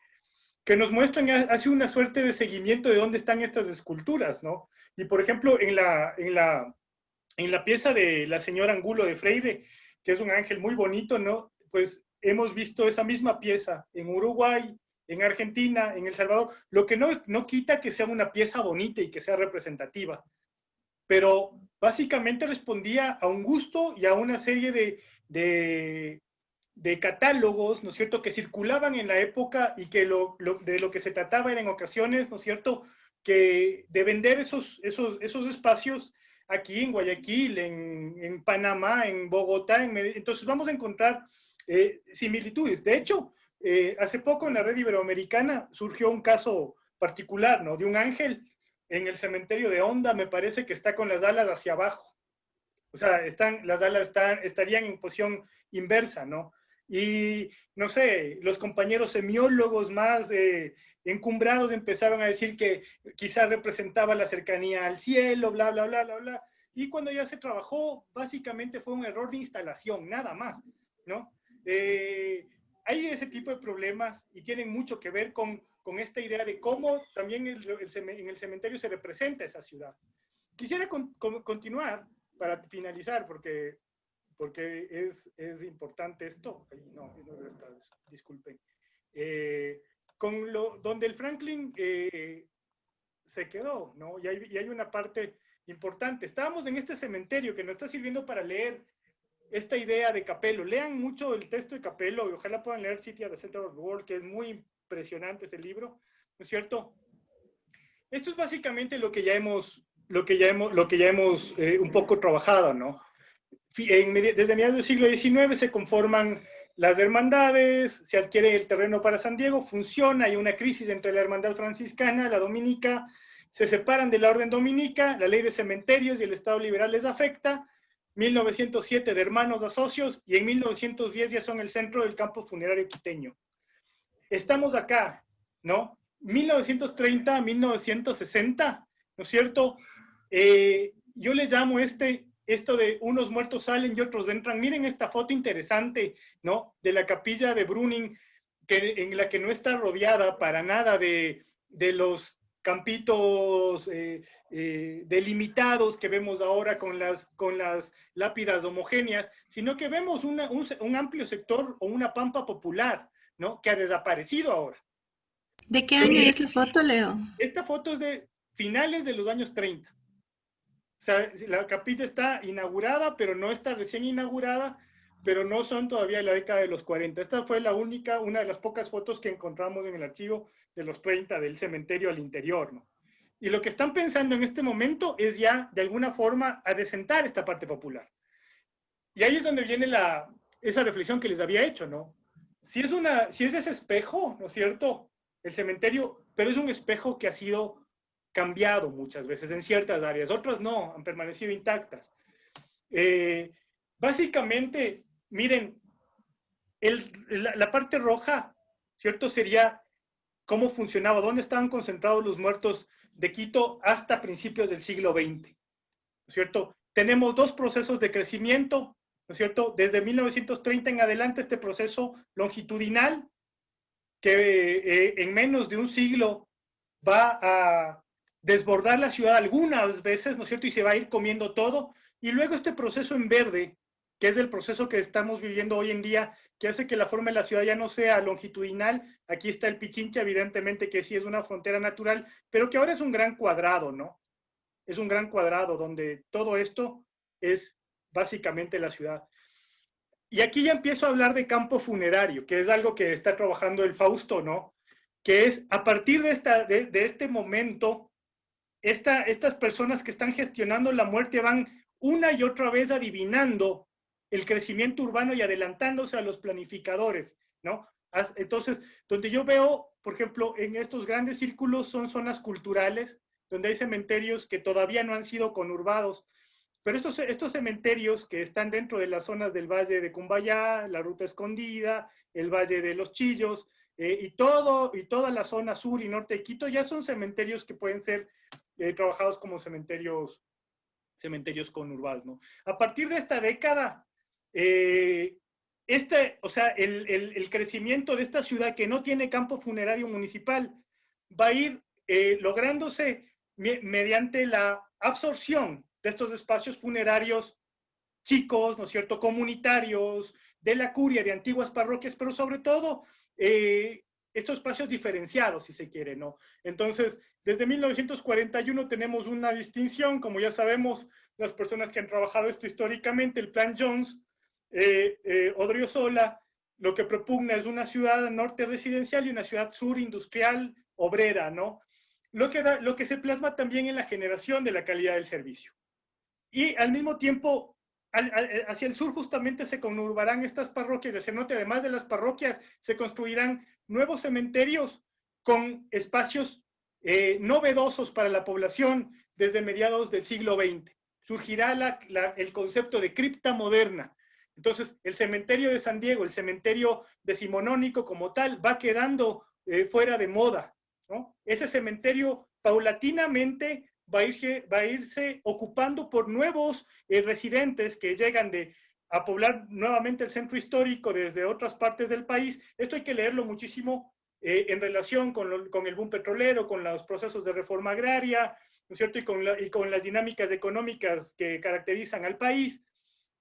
que nos muestran, hace una suerte de seguimiento de dónde están estas esculturas, ¿no? Y por ejemplo, en la pieza de la señora Angulo de Freire, que es un ángel muy bonito, ¿no? Pues hemos visto esa misma pieza en Uruguay, en Argentina, en El Salvador, lo que no quita que sea una pieza bonita y que sea representativa, pero básicamente respondía a un gusto y a una serie de catálogos, ¿no es cierto?, que circulaban en la época y que de lo que se trataba era en ocasiones, ¿no es cierto?, que de vender esos espacios aquí en Guayaquil, en Panamá, en Bogotá, entonces vamos a encontrar similitudes. De hecho, hace poco en la red iberoamericana surgió un caso particular, ¿no?, de un ángel en el cementerio de Honda, me parece que está con las alas hacia abajo. O sea, las alas estarían en posición inversa, ¿no? Y, no sé, los compañeros semiólogos más encumbrados empezaron a decir que quizás representaba la cercanía al cielo, bla, bla, bla, bla, bla. Y cuando ya se trabajó, básicamente fue un error de instalación, nada más, ¿no? Hay ese tipo de problemas y tienen mucho que ver con esta idea de cómo también en el cementerio se representa esa ciudad. Quisiera continuar para finalizar, porque es importante esto. Ay, no está, disculpen. Donde el Franklin se quedó, ¿no? Y hay una parte importante. Estábamos en este cementerio que nos está sirviendo para leer esta idea de Capello. Lean mucho el texto de Capello y ojalá puedan leer City at the Center of the World, que es muy impresionante ese libro, ¿no es cierto? Esto es básicamente lo que ya hemos un poco trabajado, ¿no? Desde mediados del siglo XIX se conforman las hermandades, se adquiere el terreno para San Diego, funciona, hay una crisis entre la hermandad franciscana, la dominica, se separan de la orden dominica, la ley de cementerios y el Estado liberal les afecta, 1907 de hermanos a socios, y en 1910 ya son el centro del campo funerario quiteño. Estamos acá, ¿no? 1930 a 1960, ¿no es cierto? Yo le llamo esto de unos muertos salen y otros entran. Miren esta foto interesante, ¿no? De la capilla de Bruning, en la que no está rodeada para nada de los campitos delimitados que vemos ahora con las lápidas homogéneas, sino que vemos un amplio sector o una pampa popular, ¿no? Que ha desaparecido ahora. ¿De qué año es la foto, Leo? Esta foto es de finales de los años 30. O sea, la capilla está inaugurada, pero no está recién inaugurada, pero no son todavía de la década de los 40. Esta fue una de las pocas fotos que encontramos en el archivo de los 30 del cementerio al interior, ¿no? Y lo que están pensando en este momento es ya, de alguna forma, adecentar esta parte popular. Y ahí es donde viene esa reflexión que les había hecho, ¿no? Si es ese espejo, ¿no es cierto? El cementerio, pero es un espejo que ha sido cambiado muchas veces en ciertas áreas, otras no, han permanecido intactas. Básicamente, miren, la parte roja, ¿cierto? Sería cómo funcionaba, dónde estaban concentrados los muertos de Quito hasta principios del siglo XX, ¿no es cierto? Tenemos dos procesos de crecimiento, ¿no es cierto? Desde 1930 en adelante, este proceso longitudinal, que en menos de un siglo va a desbordar la ciudad algunas veces, ¿no es cierto? Y se va a ir comiendo todo. Y luego este proceso en verde, que es el proceso que estamos viviendo hoy en día, que hace que la forma de la ciudad ya no sea longitudinal. Aquí está el Pichincha, evidentemente que sí es una frontera natural, pero que ahora es un gran cuadrado, ¿no? Es un gran cuadrado donde todo esto es básicamente la ciudad. Y aquí ya empiezo a hablar de campo funerario, que es algo que está trabajando el Fausto, ¿no? Que es a partir de este momento, estas personas que están gestionando la muerte van una y otra vez adivinando el crecimiento urbano y adelantándose a los planificadores, ¿no? Entonces, donde yo veo, por ejemplo, en estos grandes círculos son zonas culturales, donde hay cementerios que todavía no han sido conurbados, pero estos cementerios que están dentro de las zonas del Valle de Cumbayá, la Ruta Escondida, el Valle de los Chillos, y toda la zona sur y norte de Quito, ya son cementerios que pueden ser trabajados como cementerios conurbados, ¿no? A partir de esta década, o sea, el crecimiento de esta ciudad que no tiene campo funerario municipal va a ir lográndose mediante la absorción de estos espacios funerarios chicos, ¿no es cierto?, comunitarios, de la curia, de antiguas parroquias, pero sobre todo estos espacios diferenciados, si se quiere, ¿no? Entonces, desde 1941 tenemos una distinción, como ya sabemos, las personas que han trabajado esto históricamente, el Plan Jones, Odriozola, lo que propugna es una ciudad norte residencial y una ciudad sur industrial, obrera, ¿no? Lo que se plasma también en la generación de la calidad del servicio. Y al mismo tiempo, hacia el sur justamente se conurbarán estas parroquias, hacia el norte, además de las parroquias, se construirán nuevos cementerios con espacios novedosos para la población desde mediados del siglo XX. Surgirá el concepto de cripta moderna. Entonces, el cementerio de San Diego, el cementerio decimonónico como tal, va quedando fuera de moda, ¿no? Ese cementerio paulatinamente va a irse ocupando por nuevos residentes que llegan a poblar nuevamente el centro histórico desde otras partes del país. Esto hay que leerlo muchísimo en relación con el boom petrolero, con los procesos de reforma agraria, ¿no es cierto? Y con las dinámicas económicas que caracterizan al país.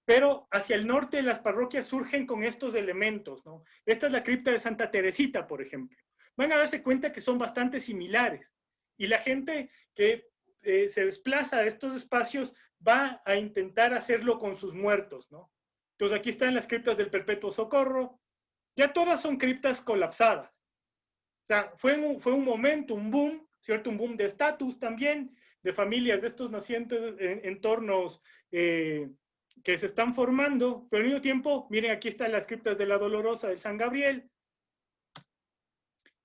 Pero hacia el norte las parroquias surgen con estos elementos, ¿no? Esta es la cripta de Santa Teresita, por ejemplo. Van a darse cuenta que son bastante similares. Y la gente que se desplaza de estos espacios va a intentar hacerlo con sus muertos, ¿no? Entonces aquí están las criptas del Perpetuo Socorro. Ya todas son criptas colapsadas. O sea, fue un momento, un boom, ¿cierto? Un boom de estatus también, de familias de estos nacientes en entornos que se están formando, pero al mismo tiempo, miren, aquí están las criptas de la Dolorosa del San Gabriel.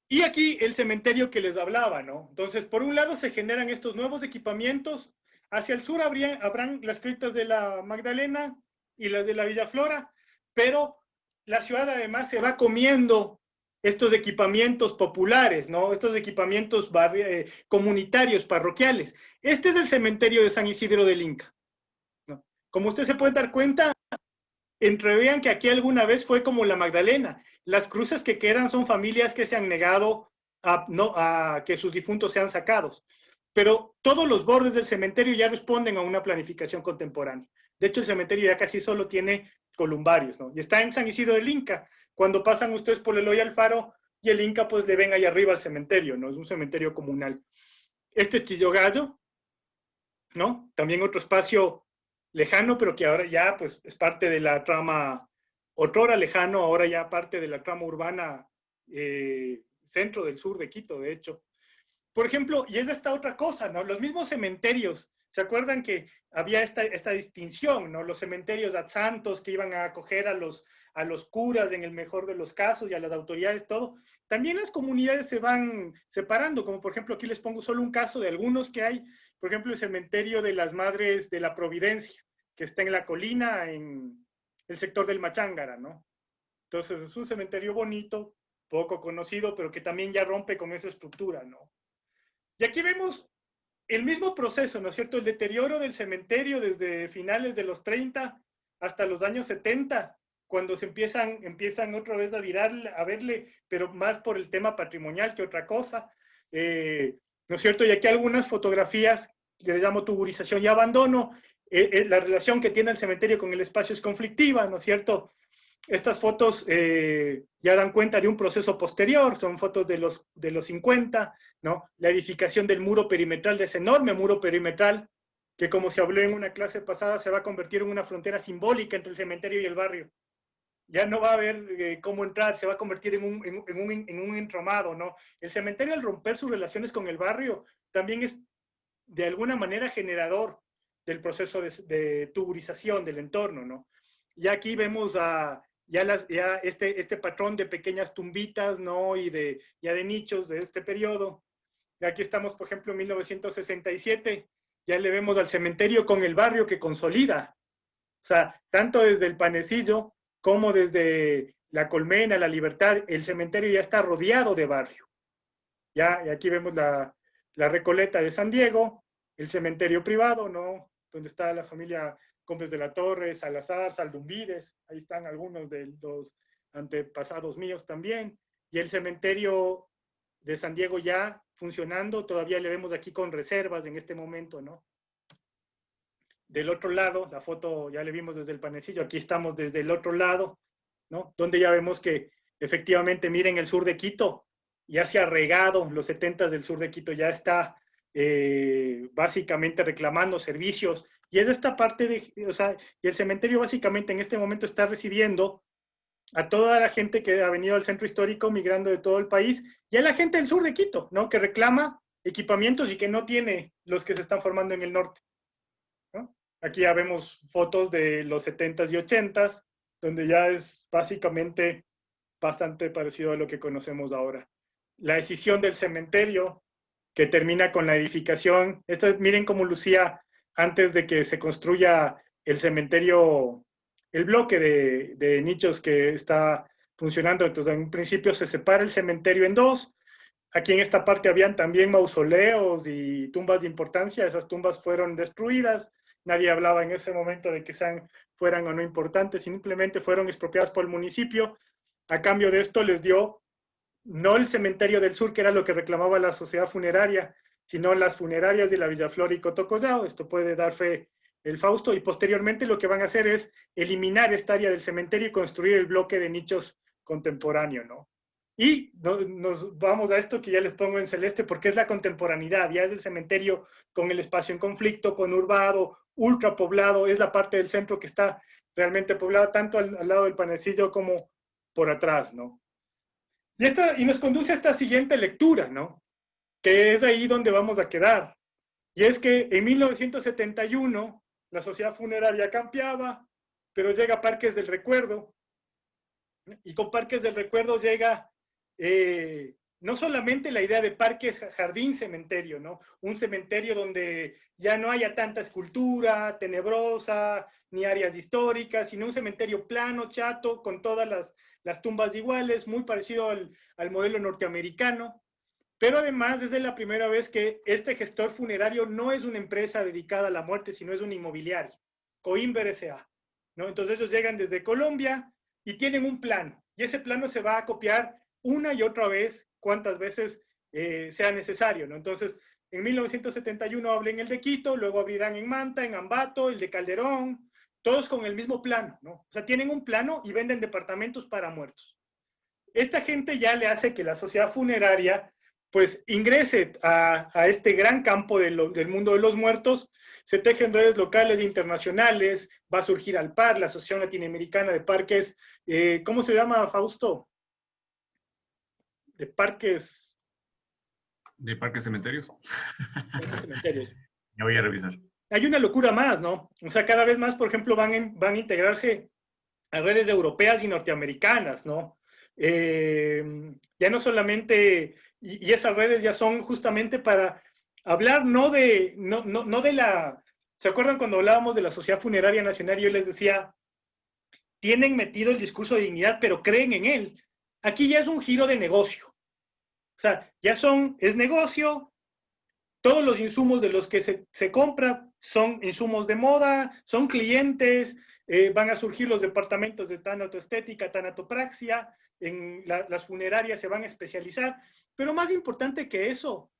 Y aquí el cementerio que les hablaba, ¿no? Entonces, por un lado se generan estos nuevos equipamientos, hacia el sur habrán las criptas de la Magdalena y las de la Villa Flora, pero la ciudad además se va comiendo estos equipamientos populares, ¿no? Estos equipamientos comunitarios, parroquiales. Este es el cementerio de San Isidro del Inca, ¿no? Como usted se puede dar cuenta, entrevean que aquí alguna vez fue como la Magdalena. Las cruces que quedan son familias que se han negado a que sus difuntos sean sacados. Pero todos los bordes del cementerio ya responden a una planificación contemporánea. De hecho, el cementerio ya casi solo tiene columbarios, ¿no? Y está en San Isidro del Inca. Cuando pasan ustedes por Eloy Alfaro y el Inca, pues le ven ahí arriba al cementerio, ¿no? Es un cementerio comunal. Este es Chillogallo, ¿no? También otro espacio lejano, pero que ahora ya pues es parte de la trama, otrora lejano, ahora ya parte de la trama urbana centro del sur de Quito, de hecho. Por ejemplo, y es esta otra cosa, ¿no? Los mismos cementerios, ¿se acuerdan que había esta distinción, ¿no? Los cementerios santos que iban a acoger a los curas en el mejor de los casos y a las autoridades, todo. También las comunidades se van separando, como por ejemplo aquí les pongo solo un caso de algunos que hay, por ejemplo el cementerio de las Madres de la Providencia, que está en la colina, en el sector del Machángara, ¿no? Entonces es un cementerio bonito, poco conocido, pero que también ya rompe con esa estructura, ¿no? Y aquí vemos el mismo proceso, ¿no es cierto? El deterioro del cementerio desde finales de los 30 hasta los años 70, cuando se empiezan otra vez a virar, a verle, pero más por el tema patrimonial que otra cosa, ¿no es cierto? Y aquí algunas fotografías, les llamo tuburización y abandono, la relación que tiene el cementerio con el espacio es conflictiva, ¿no es cierto? Estas fotos ya dan cuenta de un proceso posterior, son fotos de los 50, ¿no? La edificación del muro perimetral, de ese enorme muro perimetral, que como se habló en una clase pasada, se va a convertir en una frontera simbólica entre el cementerio y el barrio. Ya no va a haber cómo entrar, se va a convertir en un entramado, ¿no? El cementerio, al romper sus relaciones con el barrio, también es de alguna manera generador del proceso de tuburización del entorno, ¿no? Y aquí vemos este patrón de pequeñas tumbitas, ¿no? Y ya de nichos de este periodo. Y aquí estamos, por ejemplo, en 1967, ya le vemos al cementerio con el barrio que consolida. O sea, tanto desde el Panecillo como desde la Colmena, la Libertad, el cementerio ya está rodeado de barrio. Ya, y aquí vemos la Recoleta de San Diego, el cementerio privado, ¿no? Donde está la familia Gómez de la Torre, Salazar, Saldumbides, ahí están algunos de los antepasados míos también, y el cementerio de San Diego ya funcionando, todavía le vemos aquí con reservas en este momento, ¿no? Del otro lado, la foto ya le vimos desde el panecillo, aquí estamos desde el otro lado, ¿no? Donde ya vemos que efectivamente, miren el sur de Quito, ya se ha regado, los 70s del sur de Quito ya está básicamente reclamando servicios, y es esta parte o sea, y el cementerio básicamente en este momento está recibiendo a toda la gente que ha venido al centro histórico migrando de todo el país, y a la gente del sur de Quito, ¿no? Que reclama equipamientos y que no tiene los que se están formando en el norte, ¿no? Aquí ya vemos fotos de los 70s y 80s, donde ya es básicamente bastante parecido a lo que conocemos ahora. La decisión del cementerio, que termina con la edificación. Miren cómo lucía antes de que se construya el cementerio, el bloque de nichos que está funcionando. Entonces, en un principio se separa el cementerio en dos. Aquí en esta parte habían también mausoleos y tumbas de importancia. Esas tumbas fueron destruidas. Nadie hablaba en ese momento de que fueran o no importantes, simplemente fueron expropiadas por el municipio. A cambio de esto les dio no el cementerio del sur, que era lo que reclamaba la sociedad funeraria, sino las funerarias de la Villaflor y Cotocollao. Esto puede dar fe el Fausto, y posteriormente lo que van a hacer es eliminar esta área del cementerio y construir el bloque de nichos contemporáneo, ¿no? Y nos vamos a esto que ya les pongo en celeste, porque es la contemporaneidad, ya es el cementerio con el espacio en conflicto, conurbado, ultrapoblado, es la parte del centro que está realmente poblada, tanto al lado del panecillo como por atrás, ¿no? Y nos conduce a esta siguiente lectura, ¿no? Que es ahí donde vamos a quedar. Y es que en 1971 la sociedad funeraria cambiaba, pero llega Parques del Recuerdo, y con Parques del Recuerdo llega no solamente la idea de parque, jardín, cementerio, ¿no? Un cementerio donde ya no haya tanta escultura tenebrosa, ni áreas históricas, sino un cementerio plano, chato, con todas las tumbas iguales, muy parecido al modelo norteamericano. Pero además es la primera vez que este gestor funerario no es una empresa dedicada a la muerte, sino es un inmobiliario, Coimber S.A., ¿no? Entonces ellos llegan desde Colombia y tienen un plano, y ese plano se va a copiar una y otra vez, cuantas veces sea necesario, ¿no? Entonces, en 1971 abren el de Quito, luego abrirán en Manta, en Ambato, el de Calderón, todos con el mismo plano, ¿no? O sea, tienen un plano y venden departamentos para muertos. Esta gente ya le hace que la sociedad funeraria pues ingrese a este gran campo del mundo de los muertos, se tejen redes locales e internacionales, va a surgir ALPAR, la Asociación Latinoamericana de Parques, ¿cómo se llama, Fausto? De parques... ¿De parques cementerios? cementerios. Ya voy a revisar. Hay una locura más, ¿no? O sea, cada vez más, por ejemplo, van a integrarse a redes europeas y norteamericanas, ¿no? Ya no solamente, y esas redes ya son justamente para hablar no de la, ¿se acuerdan cuando hablábamos de la Sociedad Funeraria Nacional? Yo les decía, tienen metido el discurso de dignidad, pero creen en él. Aquí ya es un giro de negocio. O sea, es negocio, todos los insumos de los que se compra son insumos de moda, son clientes, van a surgir los departamentos de tanatoestética, tanatopraxia, las funerarias se van a especializar, pero más importante que eso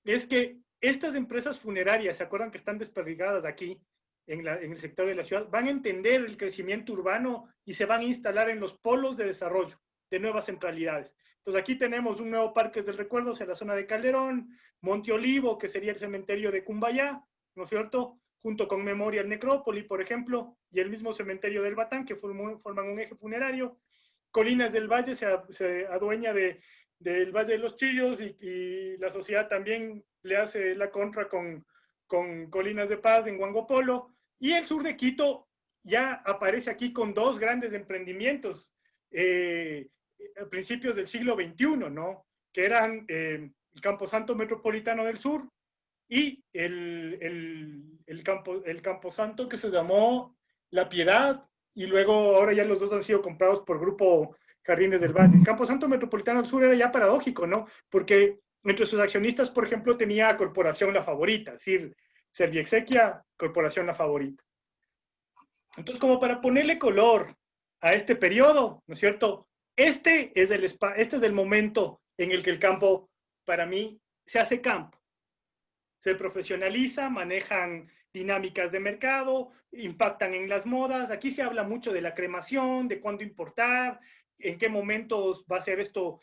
es que estas empresas funerarias, ¿se acuerdan que están desperdigadas aquí en el sector de la ciudad? Van a entender el crecimiento urbano y se van a instalar en los polos de desarrollo de nuevas centralidades. Entonces aquí tenemos un nuevo Parques del Recuerdo hacia la zona de Calderón, Monte Olivo, que sería el cementerio de Cumbayá, ¿no es cierto?, junto con Memorial Necrópoli, por ejemplo, y el mismo cementerio del Batán, que forman un eje funerario. Colinas del Valle se adueña del Valle de los Chillos y la sociedad también le hace la contra con Colinas de Paz en Huangopolo. Y el sur de Quito ya aparece aquí con dos grandes emprendimientos a principios del siglo XXI, ¿no? Que eran el Camposanto Metropolitano del Sur y el Camposanto que se llamó La Piedad, y luego ahora ya los dos han sido comprados por Grupo Jardines del Valle. El Camposanto Metropolitano del Sur era ya paradójico, ¿no? Porque entre sus accionistas, por ejemplo, tenía Corporación La Favorita, es decir, Serviexequia, Corporación La Favorita. Entonces, como para ponerle color a este periodo, ¿no es cierto? Este es el momento en el que el campo, para mí, se hace campo. Se profesionaliza, manejan dinámicas de mercado, impactan en las modas. Aquí se habla mucho de la cremación, de cuándo importar, en qué momentos va a ser esto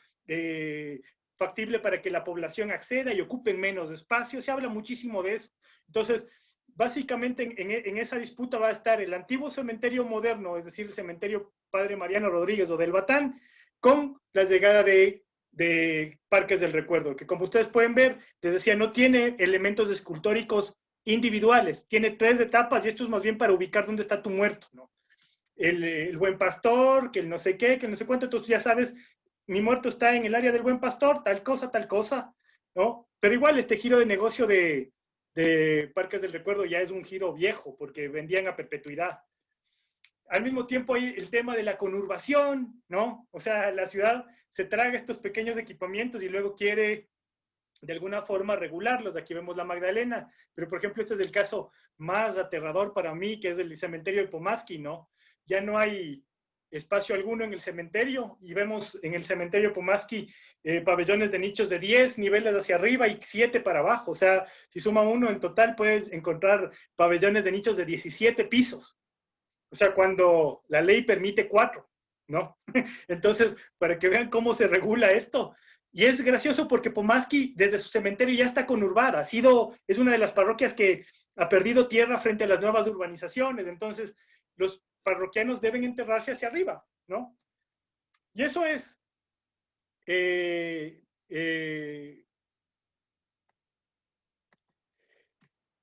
factible para que la población acceda y ocupen menos espacio. Se habla muchísimo de eso. Entonces, básicamente en esa disputa va a estar el antiguo cementerio moderno, es decir, el cementerio Padre Mariano Rodríguez o del Batán, con la llegada de Parques del Recuerdo, que como ustedes pueden ver, les decía, no tiene elementos escultóricos individuales, tiene 3 etapas y esto es más bien para ubicar dónde está tu muerto, ¿no? El Buen Pastor, que el no sé qué, que el no sé cuánto, entonces ya sabes, mi muerto está en el área del Buen Pastor, tal cosa, ¿no? Pero igual este giro de negocio de Parques del Recuerdo ya es un giro viejo, porque vendían a perpetuidad. Al mismo tiempo hay el tema de la conurbación, ¿no? O sea, la ciudad se traga estos pequeños equipamientos y luego quiere de alguna forma regularlos. Aquí vemos la Magdalena, pero por ejemplo este es el caso más aterrador para mí, que es el cementerio de Pomaski, ¿no? Ya no hay espacio alguno en el cementerio y vemos en el cementerio de Pomaski pabellones de nichos de 10 niveles hacia arriba y 7 para abajo. O sea, si suma uno en total puedes encontrar pabellones de nichos de 17 pisos. O sea, cuando la ley permite 4, ¿no? Entonces, para que vean cómo se regula esto. Y es gracioso porque Pomaski, desde su cementerio, ya está conurbada. Es una de las parroquias que ha perdido tierra frente a las nuevas urbanizaciones. Entonces, los parroquianos deben enterrarse hacia arriba, ¿no? Y eso es.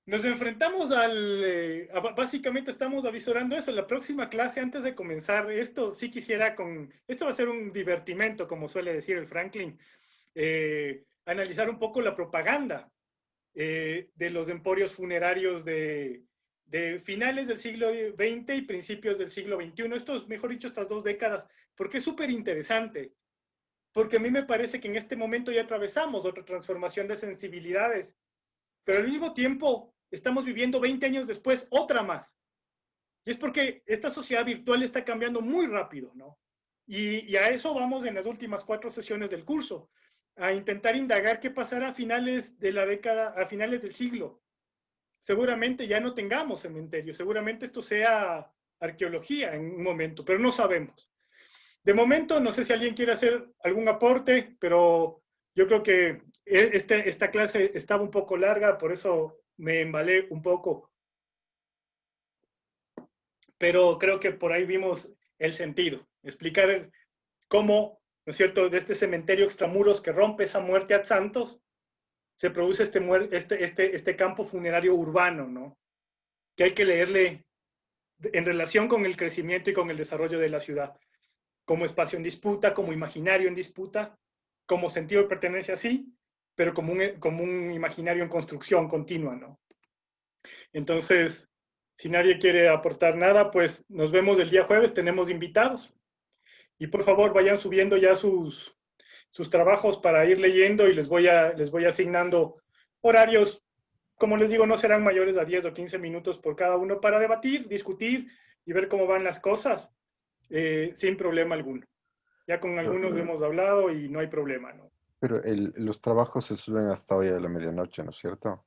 Nos enfrentamos básicamente estamos avisorando eso. La próxima clase, antes de comenzar esto, sí quisiera esto va a ser un divertimento, como suele decir el Franklin. analizar un poco la propaganda de los emporios funerarios de finales del siglo XX y principios del siglo XXI. Mejor dicho, estas 2 décadas, porque es súper interesante. Porque a mí me parece que en este momento ya atravesamos otra transformación de sensibilidades, pero al mismo tiempo estamos viviendo 20 años después otra más. Y es porque esta sociedad virtual está cambiando muy rápido, ¿no? Y a eso vamos en las últimas 4 sesiones del curso, a intentar indagar qué pasará a finales de la década, a finales del siglo. Seguramente ya no tengamos cementerios, seguramente esto sea arqueología en un momento, pero no sabemos. De momento, no sé si alguien quiere hacer algún aporte, pero yo creo que esta clase estaba un poco larga, por eso me embalé un poco. Pero creo que por ahí vimos el sentido, explicar cómo, ¿no es cierto?, de este cementerio extramuros que rompe esa muerte ad santos, se produce este campo funerario urbano, ¿no? Que hay que leerle en relación con el crecimiento y con el desarrollo de la ciudad, como espacio en disputa, como imaginario en disputa, como sentido de pertenencia, sí, pero como un imaginario en construcción continua, ¿no? Entonces, si nadie quiere aportar nada, pues nos vemos el día jueves, tenemos invitados. Y por favor, vayan subiendo ya sus trabajos para ir leyendo y les voy asignando horarios. Como les digo, no serán mayores a 10 o 15 minutos por cada uno para debatir, discutir y ver cómo van las cosas, sin problema alguno. Ya con algunos hemos hablado y no hay problema, ¿no? Pero los trabajos se suben hasta hoy a la medianoche, ¿no es cierto?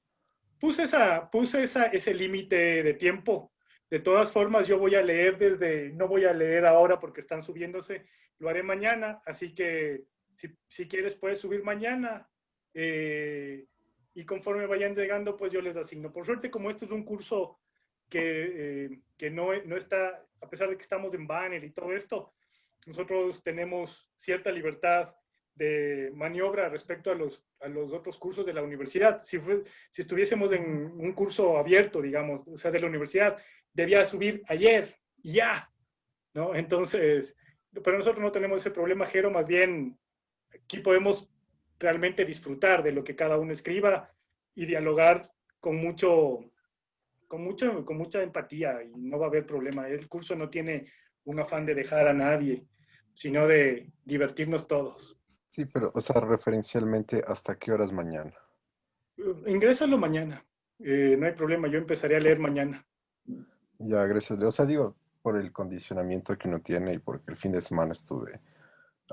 Puse ese límite de tiempo. De todas formas, yo voy a leer no voy a leer ahora porque están subiéndose, lo haré mañana, así que si quieres puedes subir mañana, y conforme vayan llegando, pues yo les asigno. Por suerte, como esto es un curso que no está, a pesar de que estamos en banner y todo esto, nosotros tenemos cierta libertad de maniobra respecto a los otros cursos de la universidad. Si estuviésemos en un curso abierto, digamos, o sea, de la universidad, debía subir ayer y ya, ¿no? Entonces, pero nosotros no tenemos ese problema, Jero, más bien aquí podemos realmente disfrutar de lo que cada uno escriba y dialogar con mucha empatía, y no va a haber problema. El curso no tiene un afán de dejar a nadie, sino de divertirnos todos. Sí, pero, o sea, referencialmente, ¿hasta qué horas mañana? Ingrésalo mañana, no hay problema, yo empezaré a leer mañana. Ya, gracias, Leo. O sea, digo, por el condicionamiento que uno tiene y porque el fin de semana estuve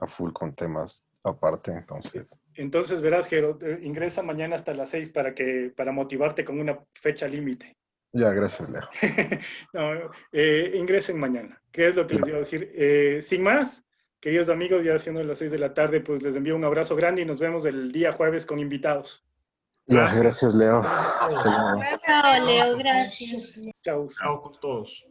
a full con temas aparte, entonces. Entonces verás, Jero, ingresa mañana hasta las 6 para motivarte con una fecha límite. Ya, gracias, Leo. No, ingresen mañana. ¿Qué es lo que les iba a decir? Sin más, queridos amigos, ya siendo las 6 de la tarde, pues les envío un abrazo grande y nos vemos el día jueves con invitados. Ya, gracias, Leo. Hasta luego. Chao, Leo, gracias. Chao. Chao con todos.